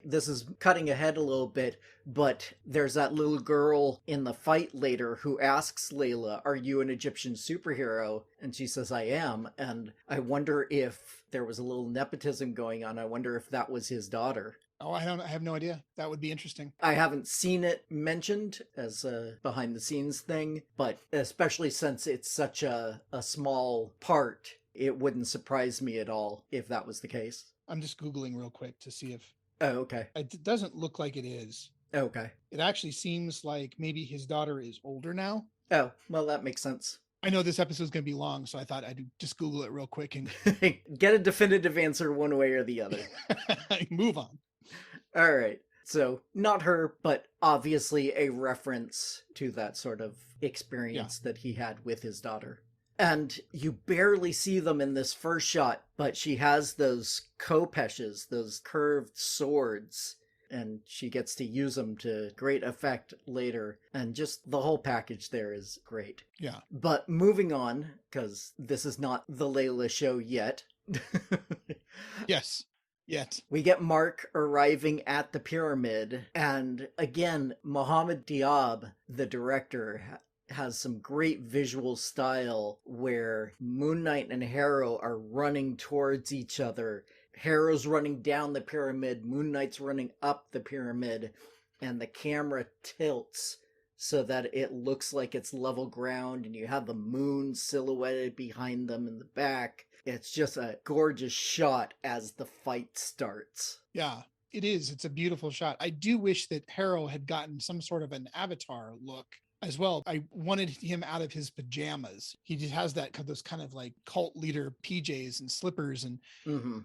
This is cutting ahead a little bit, but there's that little girl in the fight later who asks Layla, "Are you an Egyptian superhero?" And she says, "I am." And I wonder if there was a little nepotism going on. I wonder if that was his daughter. Oh, I have no idea. That would be interesting. I haven't seen it mentioned as a behind the scenes thing, but especially since it's such a small part, it wouldn't surprise me at all if that was the case. I'm just Googling real quick to see if... Oh, okay. It doesn't look like it is. Okay. It actually seems like maybe his daughter is older now. Oh, well, that makes sense. I know this episode is going to be long, so I thought I'd just Google it real quick and get a definitive answer one way or the other. Move on. All right. So not her, but obviously a reference to that sort of experience that he had with his daughter. And you barely see them in this first shot, but she has those kopeshes, those curved swords, and she gets to use them to great effect later. And just the whole package there is great. Yeah. But moving on, because this is not the Layla show yet. Yes. Yet. We get Mark arriving at the pyramid, and again, Mohammed Diab, the director, has some great visual style where Moon Knight and Harrow are running towards each other. Harrow's running down the pyramid, Moon Knight's running up the pyramid, and the camera tilts so that it looks like it's level ground, and you have the moon silhouetted behind them in the back. It's just a gorgeous shot as the fight starts. Yeah, it is. It's a beautiful shot. I do wish that Harrow had gotten some sort of an Avatar look as well. I wanted him out of his pajamas. He just has those kind of like cult leader PJs and slippers. And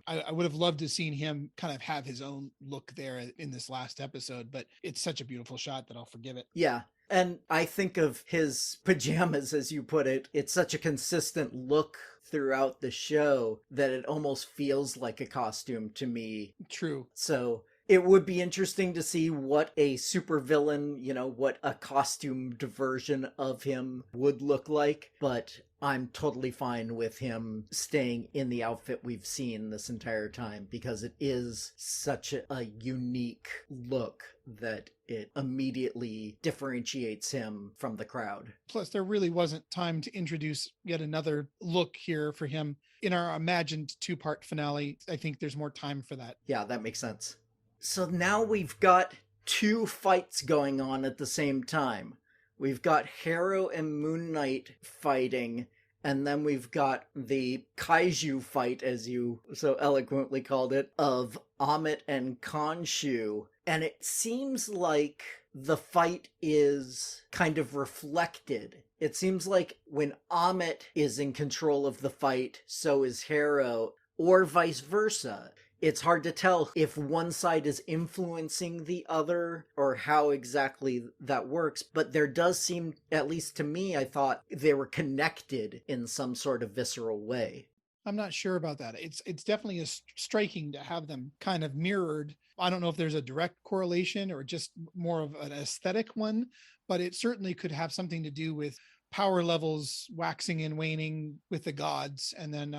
I would have loved to have seen him kind of have his own look there in this last episode, but it's such a beautiful shot that I'll forgive it. Yeah. And I think of his pajamas, as you put it, it's such a consistent look throughout the show that it almost feels like a costume to me. True. So it would be interesting to see what a supervillain, what a costumed version of him would look like, but I'm totally fine with him staying in the outfit we've seen this entire time because it is such a unique look that it immediately differentiates him from the crowd. Plus, there really wasn't time to introduce yet another look here for him in our imagined 2-part finale. I think there's more time for that. Yeah, that makes sense. So now we've got 2 fights going on at the same time. We've got Harrow and Moon Knight fighting, and then we've got the kaiju fight, as you so eloquently called it, of Ammit and Khonshu. And it seems like the fight is kind of reflected. It seems like when Ammit is in control of the fight, so is Harrow, or vice versa. It's hard to tell if one side is influencing the other or how exactly that works, but there does seem, at least to me, I thought they were connected in some sort of visceral way. I'm not sure about that. It's definitely striking to have them kind of mirrored. I don't know if there's a direct correlation or just more of an aesthetic one, but it certainly could have something to do with power levels waxing and waning with the gods, and then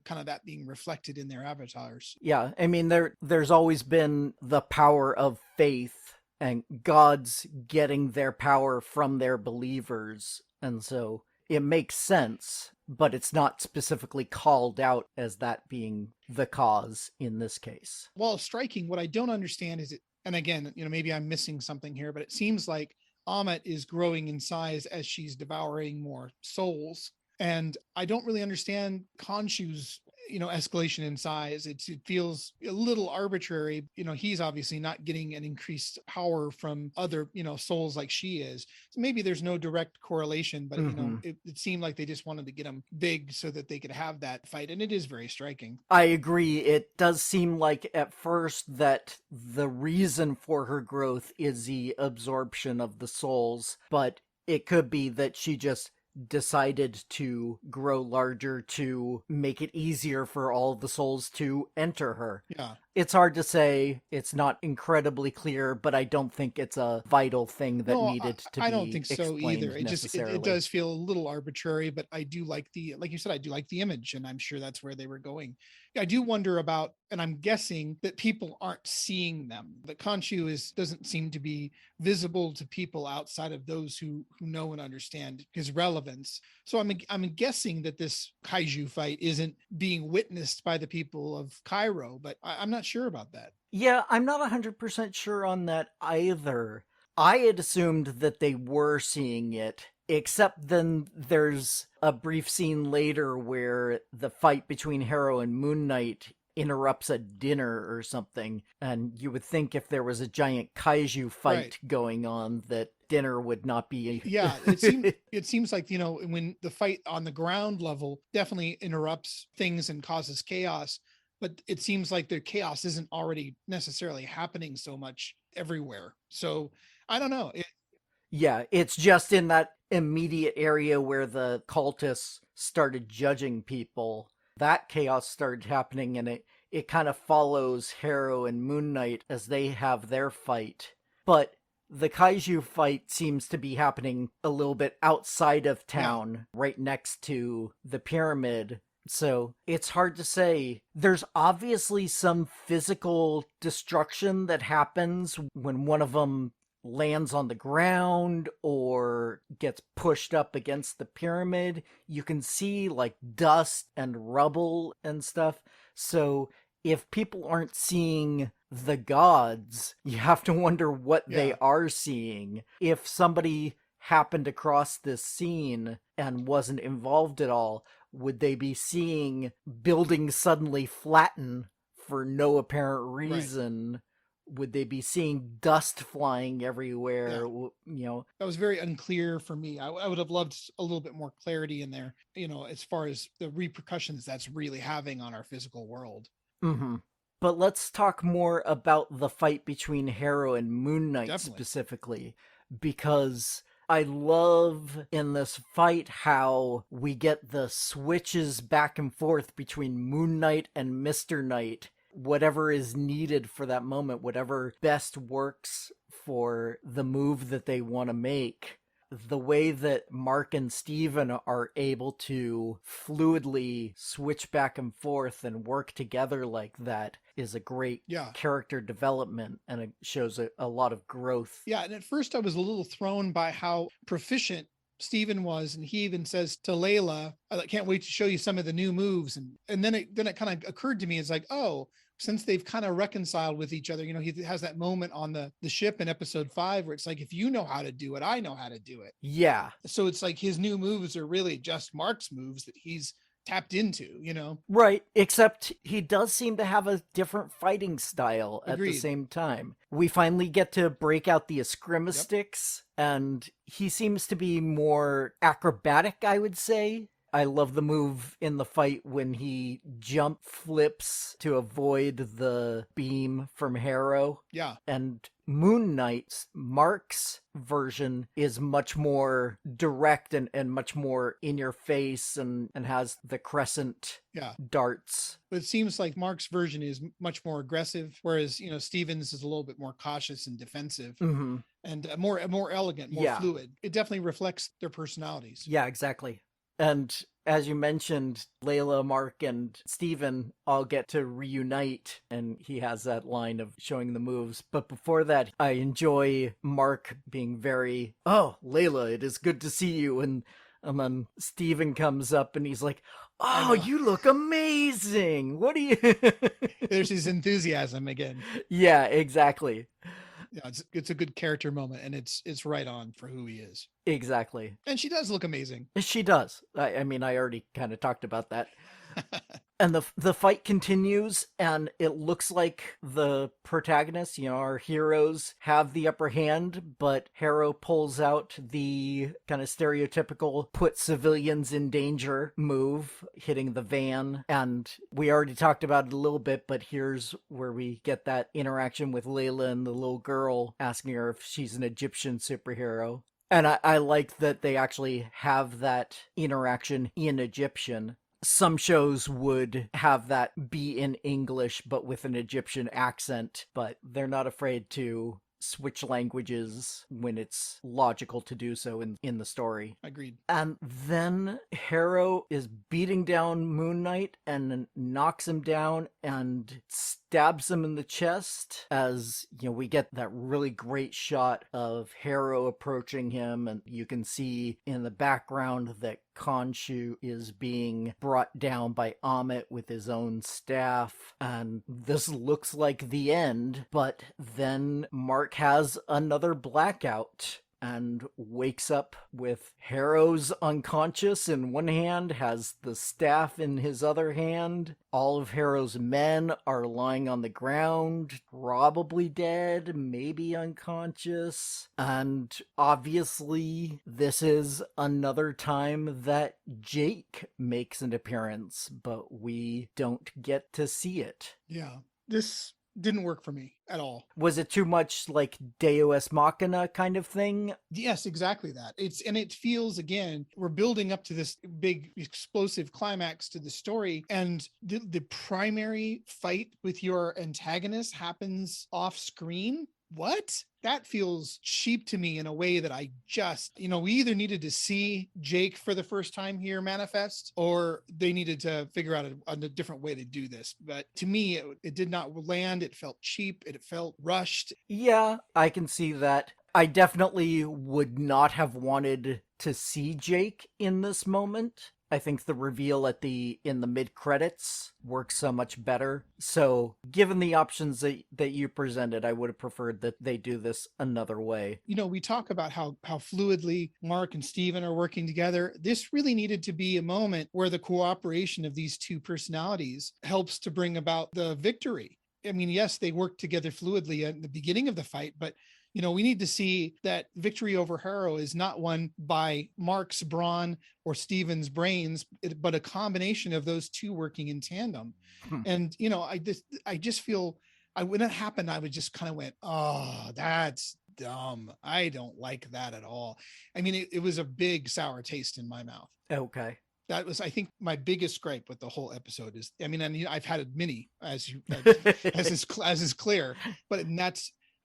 kind of that being reflected in their avatars. Yeah, I mean there's always been the power of faith and gods getting their power from their believers, and so it makes sense, but it's not specifically called out as that being the cause in this case. While striking, what I don't understand is and again, maybe I'm missing something here, but it seems like Ammit is growing in size as she's devouring more souls. And I don't really understand Khonshu's, escalation in size. It feels a little arbitrary. He's obviously not getting an increased power from other, souls like she is. So maybe there's no direct correlation, but, it seemed like they just wanted to get him big so that they could have that fight. And it is very striking. I agree. It does seem like at first that the reason for her growth is the absorption of the souls, but it could be that she just decided to grow larger to make it easier for all the souls to enter her. Yeah. It's hard to say. It's not incredibly clear, but I don't think it's a vital thing that needed to be I don't think so either. It just necessarily. it does feel a little arbitrary, but I do like like you said, I do like the image, and I'm sure that's where they were going. I do wonder about, and I'm guessing that people aren't seeing them. That Khonshu doesn't seem to be visible to people outside of those who know and understand his relevance. So I'm guessing that this kaiju fight isn't being witnessed by the people of Cairo, but I'm not sure about that. Yeah, I'm not 100% sure on that either. I had assumed that they were seeing it, except then there's a brief scene later where the fight between Harrow and Moon Knight interrupts a dinner or something, and you would think if there was a giant kaiju fight going on that dinner would not be it seems like when the fight on the ground level definitely interrupts things and causes chaos, but it seems like the chaos isn't already necessarily happening so much everywhere. So I don't know. It's just in that immediate area where the cultists started judging people. That chaos started happening, and it kind of follows Harrow and Moon Knight as they have their fight. But the kaiju fight seems to be happening a little bit outside of town, right next to the pyramid, So it's hard to say. There's obviously some physical destruction that happens when one of them lands on the ground or gets pushed up against the pyramid. You can see like dust and rubble and stuff. So if people aren't seeing the gods, you have to wonder what they Yeah. are seeing. If somebody happened across this scene and wasn't involved at all, would they be seeing buildings suddenly flatten for no apparent Right. reason? Would they be seeing dust flying everywhere? Yeah. You know, That was very unclear for me. I would have loved a little bit more clarity in there, as far as the repercussions that's really having on our physical world. mm-hmm. But let's talk more about the fight between Harrow and Moon Knight Definitely. specifically, because I love in this fight how we get the switches back and forth between Moon Knight and Mr. Knight. Whatever is needed for that moment, whatever best works for the move that they want to make. The way that Mark and Steven are able to fluidly switch back and forth and work together like that is a great Yeah. character development, and it shows a lot of growth. Yeah. And at first I was a little thrown by how proficient Steven was. And he even says to Layla, I can't wait to show you some of the new moves. And then it kind of occurred to me, it's like, oh, since they've kind of reconciled with each other, he has that moment on the ship in episode 5 where it's like, if you know how to do it, I know how to do it. Yeah. So it's like his new moves are really just Mark's moves that he's tapped into. Right, except he does seem to have a different fighting style at the Agreed. same time. We finally get to break out the Eskrima sticks, and he seems to be more acrobatic, I would say. I love the move in the fight when he jump flips to avoid the beam from Harrow. Yeah. And Moon Knight's, Mark's version is much more direct and much more in your face and has the crescent Yeah. darts. But it seems like Mark's version is much more aggressive, whereas, Steven's is a little bit more cautious and defensive. Mm-hmm. And more elegant, more Yeah. fluid. It definitely reflects their personalities. Yeah, exactly. And as you mentioned, Layla, Mark, and Steven all get to reunite, and he has that line of showing the moves. But before that, I enjoy Mark being very, "Oh, Layla, it is good to see you." And then Steven comes up and he's like, "Oh, you look amazing. What do you..." There's his enthusiasm again. Yeah, exactly. Yeah, it's a good character moment, and it's right on for who he is. Exactly. And she does look amazing. She does. I mean, I already kind of talked about that. And the fight continues, and it looks like the protagonists, our heroes, have the upper hand, but Harrow pulls out the kind of stereotypical put civilians in danger move, hitting the van. And we already talked about it a little bit, but here's where we get that interaction with Layla and the little girl asking her if she's an Egyptian superhero. And I like that they actually have that interaction in Egyptian. Some shows would have that be in English, but with an Egyptian accent, but they're not afraid to switch languages when it's logical to do so in the story. Agreed. And then Harrow is beating down Moon Knight and knocks him down and stabs him in the chest as, we get that really great shot of Harrow approaching him, and you can see in the background that Khonshu is being brought down by Amit with his own staff, and this looks like the end, but then Mark has another blackout and wakes up with Harrow's unconscious in one hand, has the staff in his other hand. All of Harrow's men are lying on the ground, probably dead, maybe unconscious. And obviously, this is another time that Jake makes an appearance, but we don't get to see it. Yeah. This didn't work for me at all. Was it too much like Deus Machina kind of thing? Yes, exactly that. It feels, again, we're building up to this big explosive climax to the story, and the primary fight with your antagonist happens off screen. what? That feels cheap to me in a way that I just, we either needed to see Jake for the first time here manifest, or they needed to figure out a different way to do this. But to me, it did not land. It felt cheap. It felt rushed. Yeah, I can see that. I definitely would not have wanted to see Jake in this moment. I think the reveal in the mid credits works so much better. So, given the options that you presented, I would have preferred that they do this another way. We talk about how fluidly Mark and Steven are working together. This really needed to be a moment where the cooperation of these two personalities helps to bring about the victory. I mean, yes, they work together fluidly at the beginning of the fight, but we need to see that victory over Harrow is not won by Mark's brawn or Steven's brains, but a combination of those two working in tandem. And, I just feel when that happened, I would just kind of went, oh, that's dumb. I don't like that at all. I mean, it was a big sour taste in my mouth. Okay. That was, I think, my biggest gripe with the whole episode is, I mean, I've had many, as is clear, but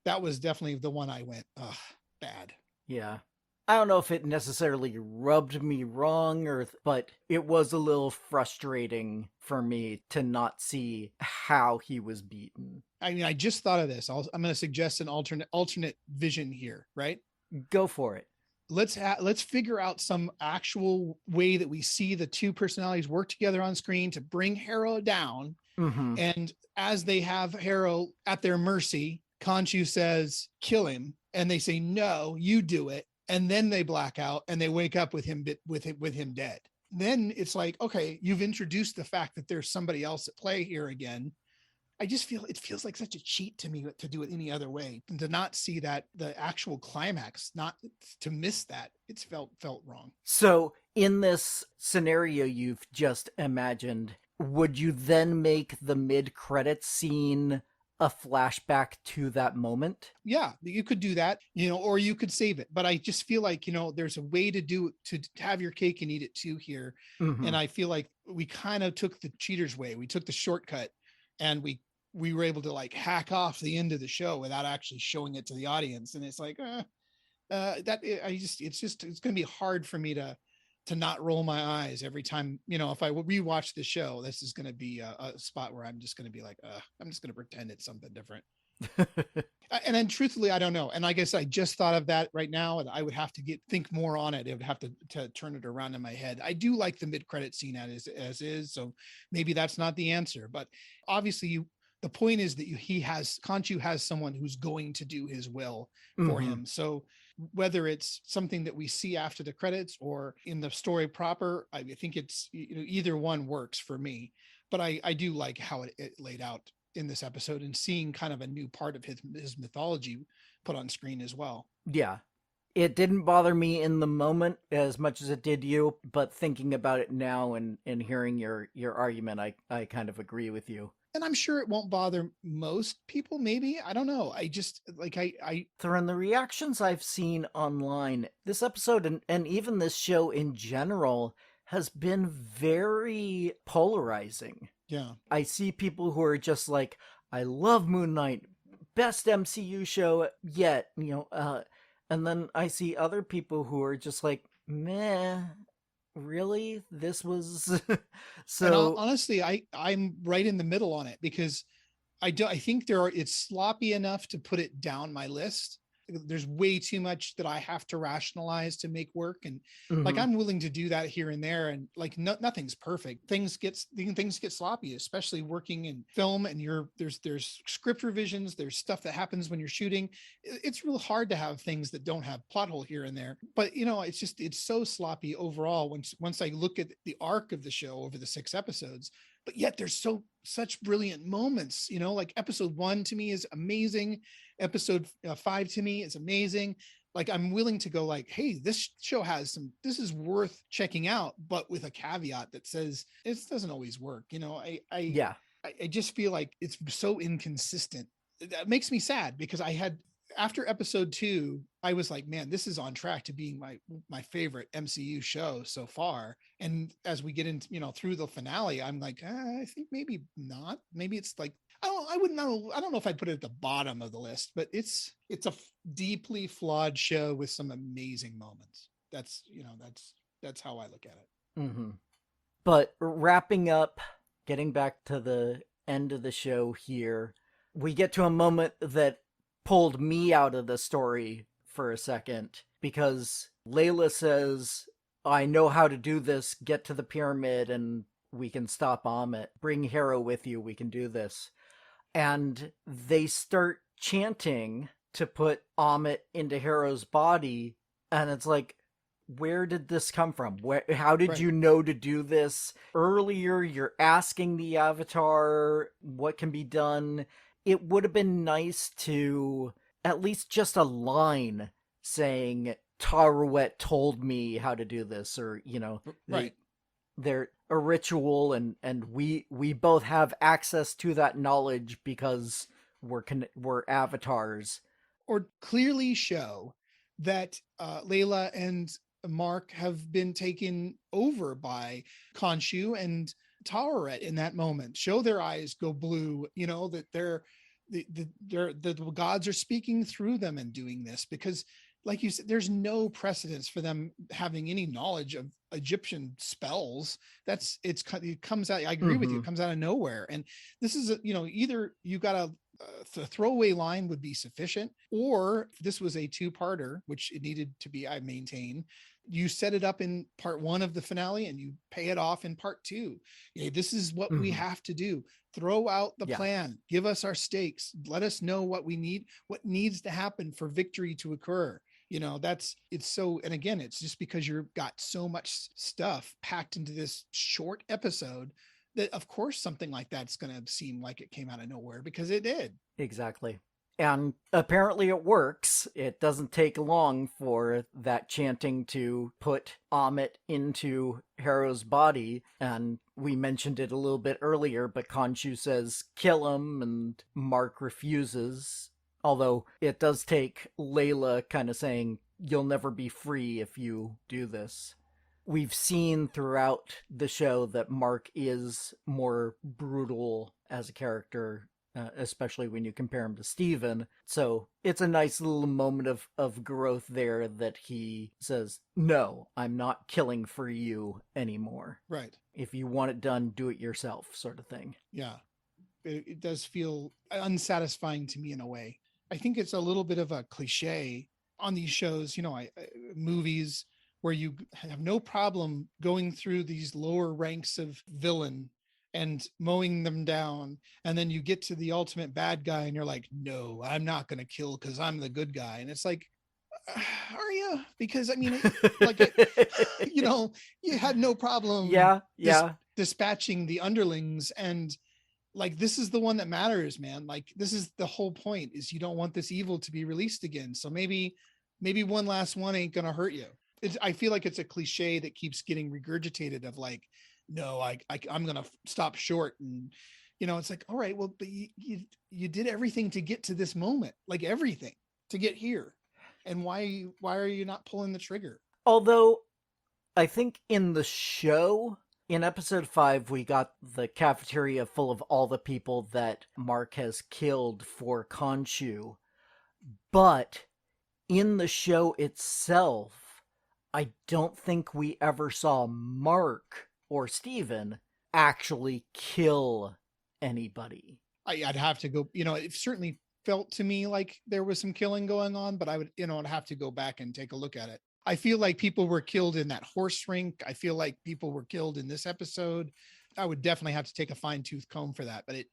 that was definitely the one I went, ugh, bad. Yeah. I don't know if it necessarily rubbed me wrong but it was a little frustrating for me to not see how he was beaten. I mean, I just thought of this. I'm going to suggest an alternate vision here, right? Go for it. Let's figure out some actual way that we see the two personalities work together on screen to bring Harrow down. Mm-hmm. And as they have Harrow at their mercy, Khonshu says, kill him. And they say, no, you do it. And then they black out and they wake up with him dead. Then it's like, okay, you've introduced the fact that there's somebody else at play here again. I just feel it feels like such a cheat to me to do it any other way, and to not see that the actual climax, not to miss that. It's felt wrong. So in this scenario you've just imagined, would you then make the mid-credits scene a flashback to that moment? Yeah, you could do that, or you could save it. But I just feel like, there's a way to have your cake and eat it too here. Mm-hmm. And I feel like we kind of took the cheater's way. We took the shortcut, and we were able to like hack off the end of the show without actually showing it to the audience. And it's like, it's going to be hard for me to not roll my eyes every time, if I rewatch the show. This is going to be a spot where I'm just going to be like, I'm just going to pretend it's something different. And then truthfully, I don't know. And I guess I just thought of that right now, and I would have to think more on it. I would have to turn it around in my head. I do like the mid-credit scene as is. So maybe that's not the answer, but obviously the point is that Khonshu has someone who's going to do his will for him. So whether it's something that we see after the credits or in the story proper, I think it's, either one works for me. But I do like how it laid out in this episode, and seeing kind of a new part of his mythology put on screen as well. Yeah. It didn't bother me in the moment as much as it did you, but thinking about it now and hearing your argument, I kind of agree with you. And I'm sure it won't bother most people, maybe. I don't know. I just, From the reactions I've seen online, this episode and even this show in general has been very polarizing. Yeah. I see people who are just like, I love Moon Knight, best MCU show yet, and then I see other people who are just like, meh, really? This was so. And honestly, I'm right in the middle on it, because I think it's sloppy enough to put it down my list. There's way too much that I have to rationalize to make work. And like, I'm willing to do that here and there. And like, nothing's perfect. Things get sloppy, especially working in film, and there's script revisions. There's stuff that happens when you're shooting. It's real hard to have things that don't have plot hole here and there. But it's so sloppy overall once I look at the arc of the show over the 6 episodes. But yet there's such brilliant moments, like episode 1 to me is amazing. Episode 5 to me is amazing. Like, I'm willing to go like, hey, this show this is worth checking out, but with a caveat that says it doesn't always work. I just feel like it's so inconsistent. That makes me sad, because I after episode 2, I was like, man, this is on track to being my favorite MCU show so far. And as we get into, through the finale, I'm like, I think maybe not. Maybe it's like, I wouldn't know. I don't know if I'd put it at the bottom of the list, but it's a deeply flawed show with some amazing moments. That's how I look at it. Mm-hmm. But wrapping up, getting back to the end of the show here, we get to a moment that pulled me out of the story for a second, because Layla says, I know how to do this, get to the pyramid and we can stop Ammit. Bring Harrow with you, we can do this. And they start chanting to put Ammit into Harrow's body, and it's like, where did this come from? How did you know to do this? Earlier, you're asking the Avatar what can be done. It would have been nice to at least just a line saying, Tarouet told me how to do this, or, right. They're a ritual, and we both have access to that knowledge because we're avatars. Or clearly show that Layla and Mark have been taken over by Khonshu and Tarouet in that moment. Show their eyes go blue, that the gods are speaking through them and doing this, because like you said, there's no precedence for them having any knowledge of Egyptian spells. It comes out. I agree with you. It comes out of nowhere. And this is either you got the throwaway line would be sufficient, or if this was a 2-parter, which it needed to be, I maintain, you set it up in part 1 of the finale and you pay it off in part 2. This is what we have to do. Throw out the plan, give us our stakes, let us know what we need, what needs to happen for victory to occur. And again, it's just because you've got so much stuff packed into this short episode that of course something like that's going to seem like it came out of nowhere, because it did. Exactly. And apparently it works. It doesn't take long for that chanting to put Ammit into Harrow's body. And we mentioned it a little bit earlier, but Khonshu says, kill him, and Mark refuses. Although it does take Layla kind of saying, you'll never be free if you do this. We've seen throughout the show that Mark is more brutal as a character, especially when you compare him to Steven. So it's a nice little moment of growth there, that he says, no, I'm not killing for you anymore. Right. If you want it done, do it yourself, sort of thing. Yeah. It does feel unsatisfying to me in a way. I think it's a little bit of a cliche on these shows, movies, where you have no problem going through these lower ranks of villain and mowing them down. And then you get to the ultimate bad guy and you're like, no, I'm not going to kill because I'm the good guy. And it's like, are you? Because I mean, you had no problem dispatching the underlings, and like, this is the one that matters, man. Like, this is the whole point, is you don't want this evil to be released again. So maybe one last one ain't going to hurt you. I feel like it's a cliche that keeps getting regurgitated of like, no, I'm going to stop short. And, it's like, all right, well, but you did everything to get to this moment, like everything to get here. And why are you not pulling the trigger? Although I think in the show, in episode 5, we got the cafeteria full of all the people that Mark has killed for Khonshu. But in the show itself, I don't think we ever saw Mark or Steven actually kill anybody. I'd have to go, it certainly felt to me like there was some killing going on, but I would, I'd have to go back and take a look at it. I feel like people were killed in that horse rink. I feel like people were killed in this episode. I would definitely have to take a fine-tooth comb for that, but it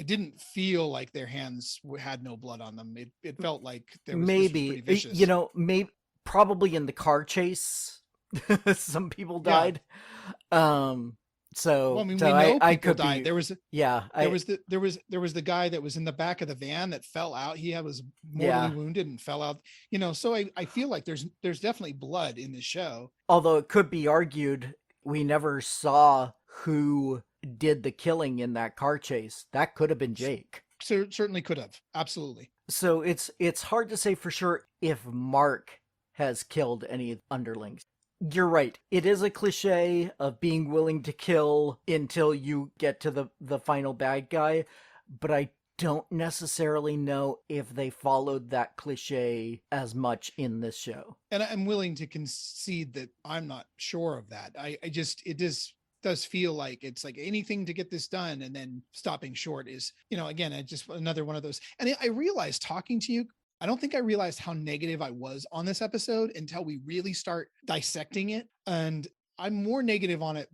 didn't feel like their hands had no blood on them. It felt like there was maybe, maybe probably in the car chase, some people died. Yeah. So, well, I mean, we know I people could died. Be, there was the guy that was in the back of the van that fell out. He was mortally wounded and fell out. So I feel like there's definitely blood in the show. Although it could be argued we never saw who did the killing in that car chase. That could have been Jake. certainly could have. Absolutely. So it's hard to say for sure if Mark has killed any underlings. You're right. It is a cliche of being willing to kill until you get to the final bad guy, but I don't necessarily know if they followed that cliche as much in this show. And I'm willing to concede that I'm not sure of that. I just, it does feel like it's like anything to get this done, and then stopping short is, again, I just another one of those. And I realized talking to you, I don't think I realized how negative I was on this episode until we really start dissecting it. And I'm more negative on it,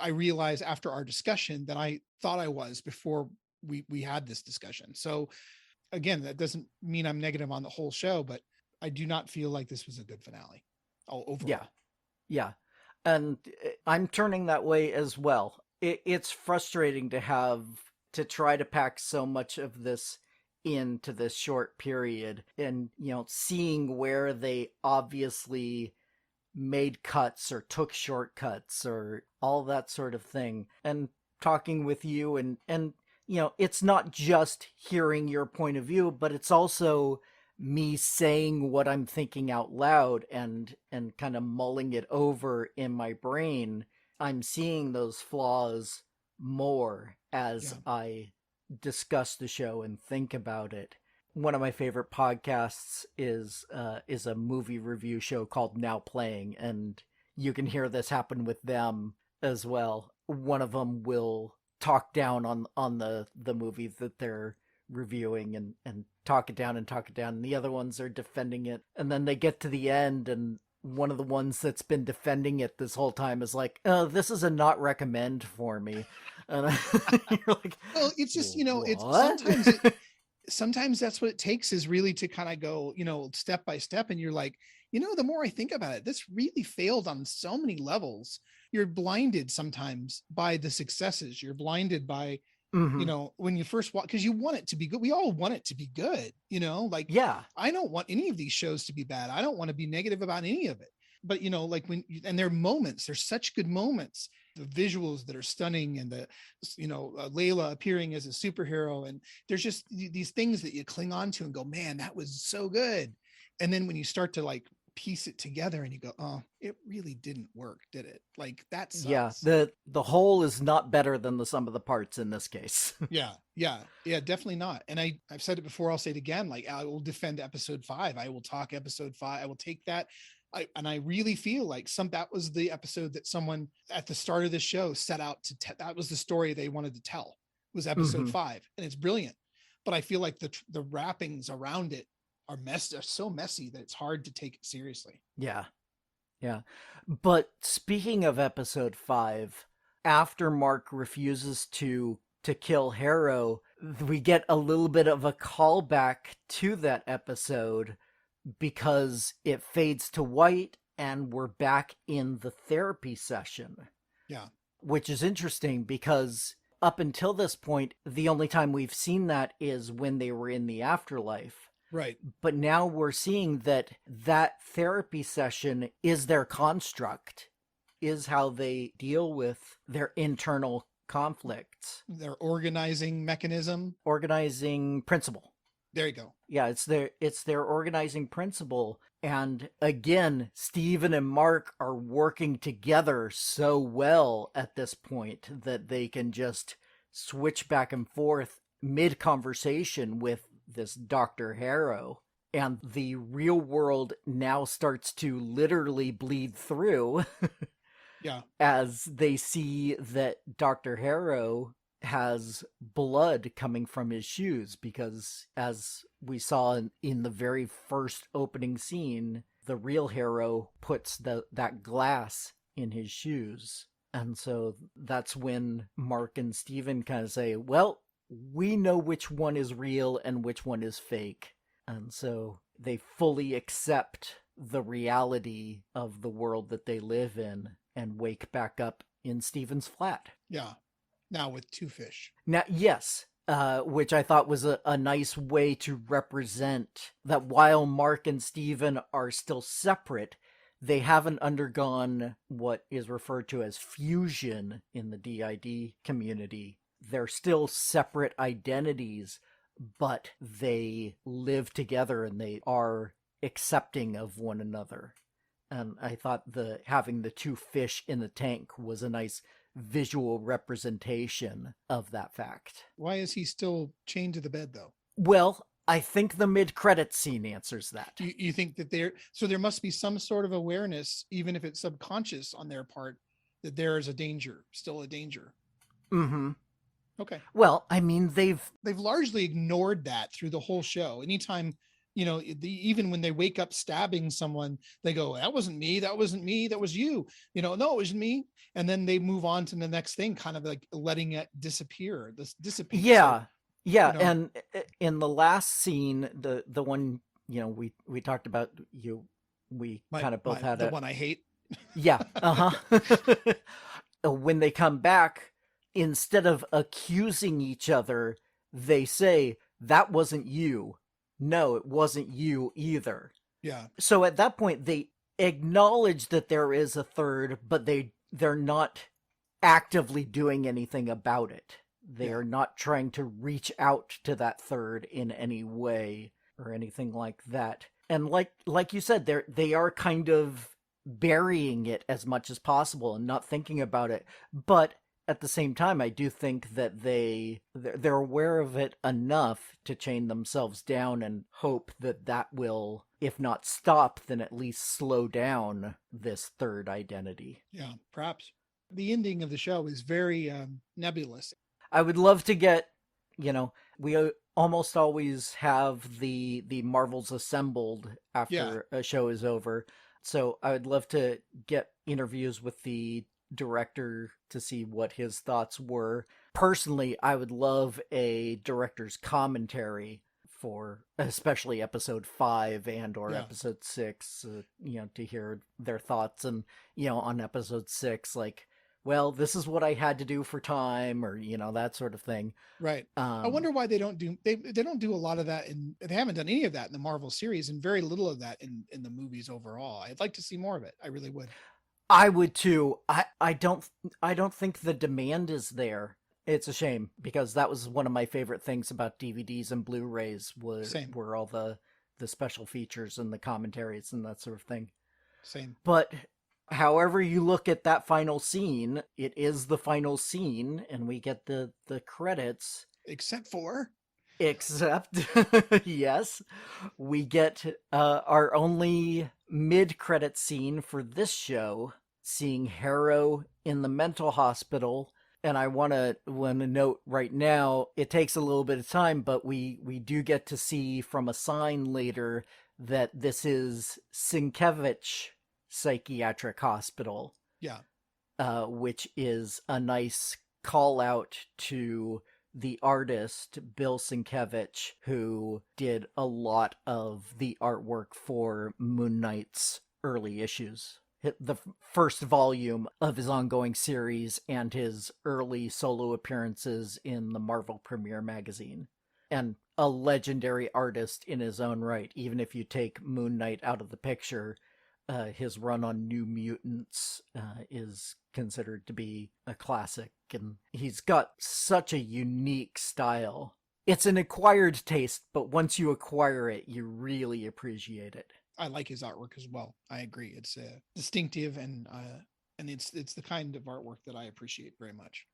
I realized, after our discussion than I thought I was before we had this discussion. So again, that doesn't mean I'm negative on the whole show, but I do not feel like this was a good finale overall. Yeah. And I'm turning that way as well. It's frustrating to try to pack so much of this into this short period, and seeing where they obviously made cuts or took shortcuts or all that sort of thing, and talking with you and it's not just hearing your point of view, but it's also me saying what I'm thinking out loud and kind of mulling it over in my brain. I'm seeing those flaws more as I discuss the show and think about it. One of my favorite podcasts is a movie review show called Now Playing, and you can hear this happen with them as well. One of them will talk down on the movie that they're reviewing and talk it down, and the other ones are defending it, and then they get to the end, and one of the ones that's been defending it this whole time is like, oh, this is a not recommend for me. And you're like, well, it's just, what? sometimes that's what it takes, is really to kind of go, step by step. And you're like, the more I think about it, this really failed on so many levels. You're blinded sometimes by the successes. You're blinded by, when you first watch, because you want it to be good. We all want it to be good, like, yeah, I don't want any of these shows to be bad. I don't want to be negative about any of it. But, like and there are moments, there's such good moments, the visuals that are stunning, and the, Layla appearing as a superhero. And there's just these things that you cling on to and go, man, that was so good. And then when you start to like piece it together and you go, oh, it really didn't work, did it? Like, that sucks. Yeah, the whole is not better than the sum of the parts in this case. yeah definitely not. And I've said it before, I'll say it again, like, I will defend episode 5. I will talk episode 5. I will take that. I really feel like that was the episode that someone at the start of the show set out to that was the story they wanted to tell, was episode 5, and it's brilliant. But I feel like the wrappings around it are so messy that it's hard to take it seriously. Yeah. But speaking of episode 5, after Mark refuses to kill Harrow, we get a little bit of a callback to that episode, because it fades to white and we're back in the therapy session. Yeah. Which is interesting, because up until this point, the only time we've seen that is when they were in the afterlife. Right. But now we're seeing that therapy session is their construct, is how they deal with their internal conflicts. Their organizing mechanism. Organizing principle. There you go. Yeah, it's their organizing principle. And again, Steven and Mark are working together so well at this point that they can just switch back and forth mid-conversation with this Dr. Harrow. And the real world now starts to literally bleed through. Yeah. As they see that Dr. Harrow has blood coming from his shoes, because as we saw in the very first opening scene, the real Harrow puts that glass in his shoes. And so that's when Mark and Steven kind of say, well, we know which one is real and which one is fake. And so they fully accept the reality of the world that they live in and wake back up in Steven's flat. Yeah. Now with 2 fish. Now, yes, which I thought was a nice way to represent that while Mark and Steven are still separate, they haven't undergone what is referred to as fusion in the DID community. They're still separate identities, but they live together and they are accepting of one another. And I thought having the two fish in the tank was a nice visual representation of that fact. Why is he still chained to the bed, though? Well, I think the mid-credits scene answers that. You think that there must be some sort of awareness, even if it's subconscious on their part, that there is still a danger. Mm-hmm. Okay. Well, I mean, they've largely ignored that through the whole show. Anytime, even when they wake up stabbing someone, they go, "That wasn't me. That wasn't me. That was you." No, it wasn't me. And then they move on to the next thing, kind of like letting it disappear. This dissipates. Yeah. Yeah. And in the last scene, the one, we talked about, we kind of both had the one I hate. Yeah. Uh-huh. When they come back, instead of accusing each other, they say, "That wasn't you. No, it wasn't you either." Yeah. So at that point, they acknowledge that there is a third, but they're not actively doing anything about it. They are not trying to reach out to that third in any way or anything like that. And like you said, they are kind of burying it as much as possible and not thinking about it. But at the same time, I do think that they're aware of it enough to chain themselves down and hope that will, if not stop, then at least slow down this third identity. Yeah, perhaps. The ending of the show is very nebulous. I would love to get, we almost always have the Marvels assembled after a show is over. So I would love to get interviews with the director to see what his thoughts were. Personally, I would love a director's commentary for especially episode 5 and or episode 6, to hear their thoughts. And, on episode 6, like, well, this is what I had to do for time, or, that sort of thing. Right. I wonder why they don't do a lot of that, and they haven't done any of that in the Marvel series, and very little of that in the movies overall. I'd like to see more of it. I really would. I would too. I don't think the demand is there. It's a shame, because that was one of my favorite things about DVDs and Blu-rays were all the special features and the commentaries and that sort of thing. Same. But however you look at that final scene, it is the final scene, and we get the credits. Except, yes, we get our only mid-credit scene for this show, seeing Harrow in the mental hospital. And I want to note right now, it takes a little bit of time, but we do get to see from a sign later that this is Sienkiewicz Psychiatric Hospital. Yeah. Which is a nice call out to the artist, Bill Sienkiewicz, who did a lot of the artwork for Moon Knight's early issues. The first volume of his ongoing series and his early solo appearances in the Marvel Premiere magazine. And a legendary artist in his own right. Even if you take Moon Knight out of the picture, his run on New Mutants is considered to be a classic. And he's got such a unique style. It's an acquired taste, but once you acquire it, you really appreciate it. I like his artwork as well. I agree. It's distinctive, and it's the kind of artwork that I appreciate very much.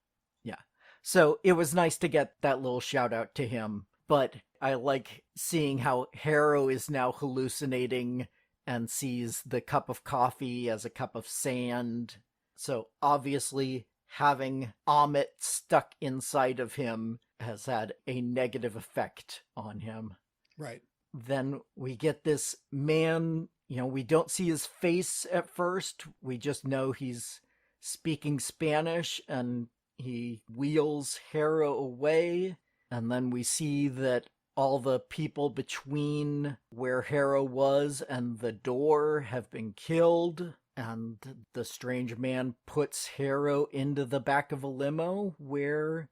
Yeah. So it was nice to get that little shout out to him, but I like seeing how Harrow is now hallucinating and sees the cup of coffee as a cup of sand. So obviously having Amit stuck inside of him has had a negative effect on him. Right. Then we get this man, we don't see his face at first. We just know he's speaking Spanish, and he wheels Harrow away. And then we see that all the people between where Harrow was and the door have been killed. And the strange man puts Harrow into the back of a limo where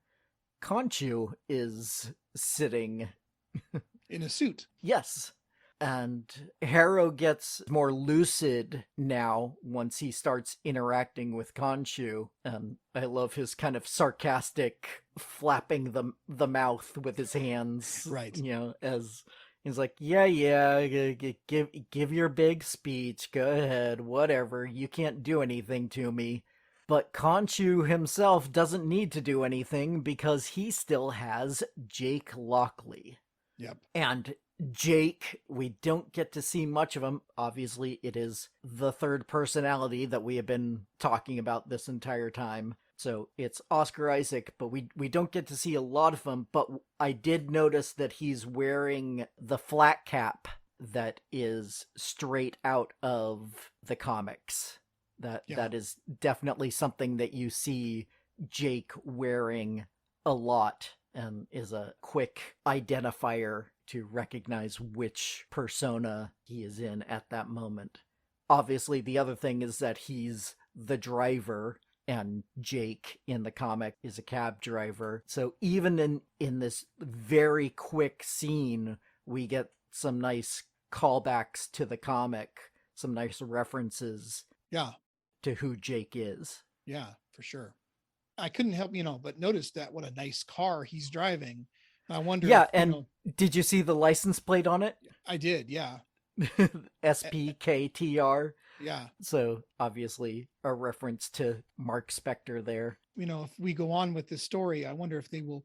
Khonshu is sitting. In a suit. Yes. And Harrow gets more lucid now once he starts interacting with Khonshu. And I love his kind of sarcastic flapping the mouth with his hands, Right. As he's like, give your big speech, go ahead, whatever, you can't do anything to me. But Khonshu himself doesn't need to do anything because he still has Jake Lockley. Yep. And Jake, we don't get to see much of him. Obviously, it is the third personality that we have been talking about this entire time. So it's Oscar Isaac, but we don't get to see a lot of him. But I did notice that he's wearing the flat cap that is straight out of the comics. That is definitely something that you see Jake wearing a lot and is a quick identifier to recognize which persona he is in at that moment. Obviously, the other thing is that he's the driver, and Jake in the comic is a cab driver. So even in this very quick scene, we get some nice callbacks to the comic, some nice references to who Jake is. Yeah, for sure. I couldn't help, but notice that what a nice car he's driving. I wonder. Yeah, did you see the license plate on it? I did, yeah. SPKTR. Yeah. So obviously a reference to Mark Spector there. If we go on with this story, I wonder if it will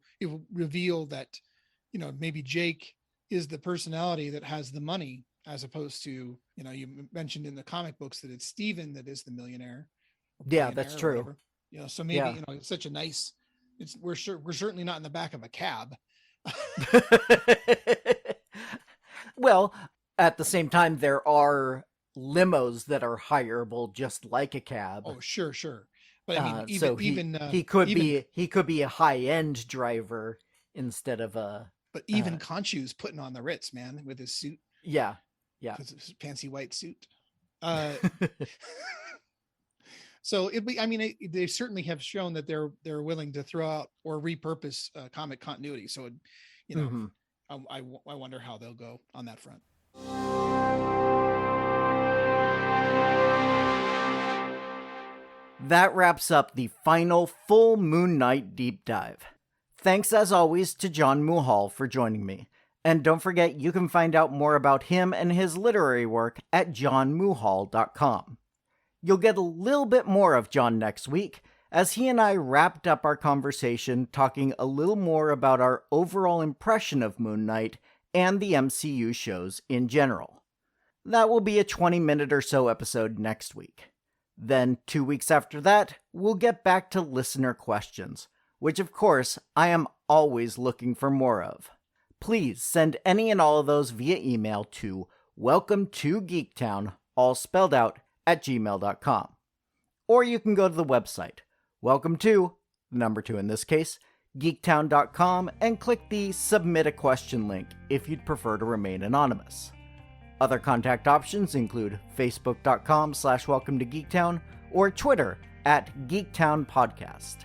reveal that, maybe Jake is the personality that has the money, as opposed to, you mentioned in the comic books that it's Steven that is the millionaire. Yeah, that's true. So maybe, it's such a nice, we're certainly not in the back of a cab. Well, at the same time, there are limos that are hireable just like a cab. Oh, sure. But I mean, so he could be a high-end driver instead of a. But even Khonshu's putting on the Ritz, man, with his suit. Yeah. His fancy white suit. So they certainly have shown that they're willing to throw out or repurpose comic continuity. So, I wonder how they'll go on that front. That wraps up the final full Moon Knight deep dive. Thanks as always to John Muhal for joining me. And don't forget, you can find out more about him and his literary work at johnmuhal.com. You'll get a little bit more of John next week, as he and I wrapped up our conversation talking a little more about our overall impression of Moon Knight and the MCU shows in general. That will be a 20-minute or so episode next week. Then, 2 weeks after that, we'll get back to listener questions, which of course I am always looking for more of. Please send any and all of those via email to welcome2geektown, all spelled out, @gmail.com. Or you can go to the website, welcome to, number 2 in this case, geektown.com, and click the Submit a Question link if you'd prefer to remain anonymous. Other contact options include facebook.com/welcome to Geektown or Twitter @GeektownPodcast.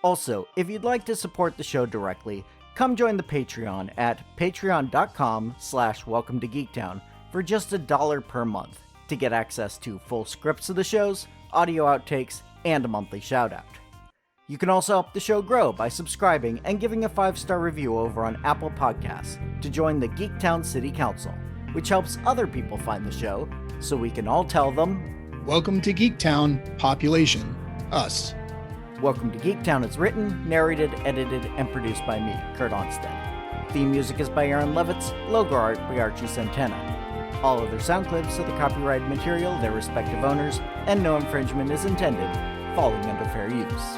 Also, if you'd like to support the show directly, come join the Patreon at patreon.com/welcome to Geektown for just $1 per month to get access to full scripts of the shows, audio outtakes, and a monthly shoutout. You can also help the show grow by subscribing and giving a 5-star review over on Apple Podcasts to join the Geektown City Council, which helps other people find the show so we can all tell them, welcome to Geektown, population, us. Welcome to Geektown is written, narrated, edited, and produced by me, Kurt Onstead. Theme music is by Aaron Levitz, logo art by Archie Santana. All other sound clips are the copyrighted material, their respective owners, and no infringement is intended, falling under fair use.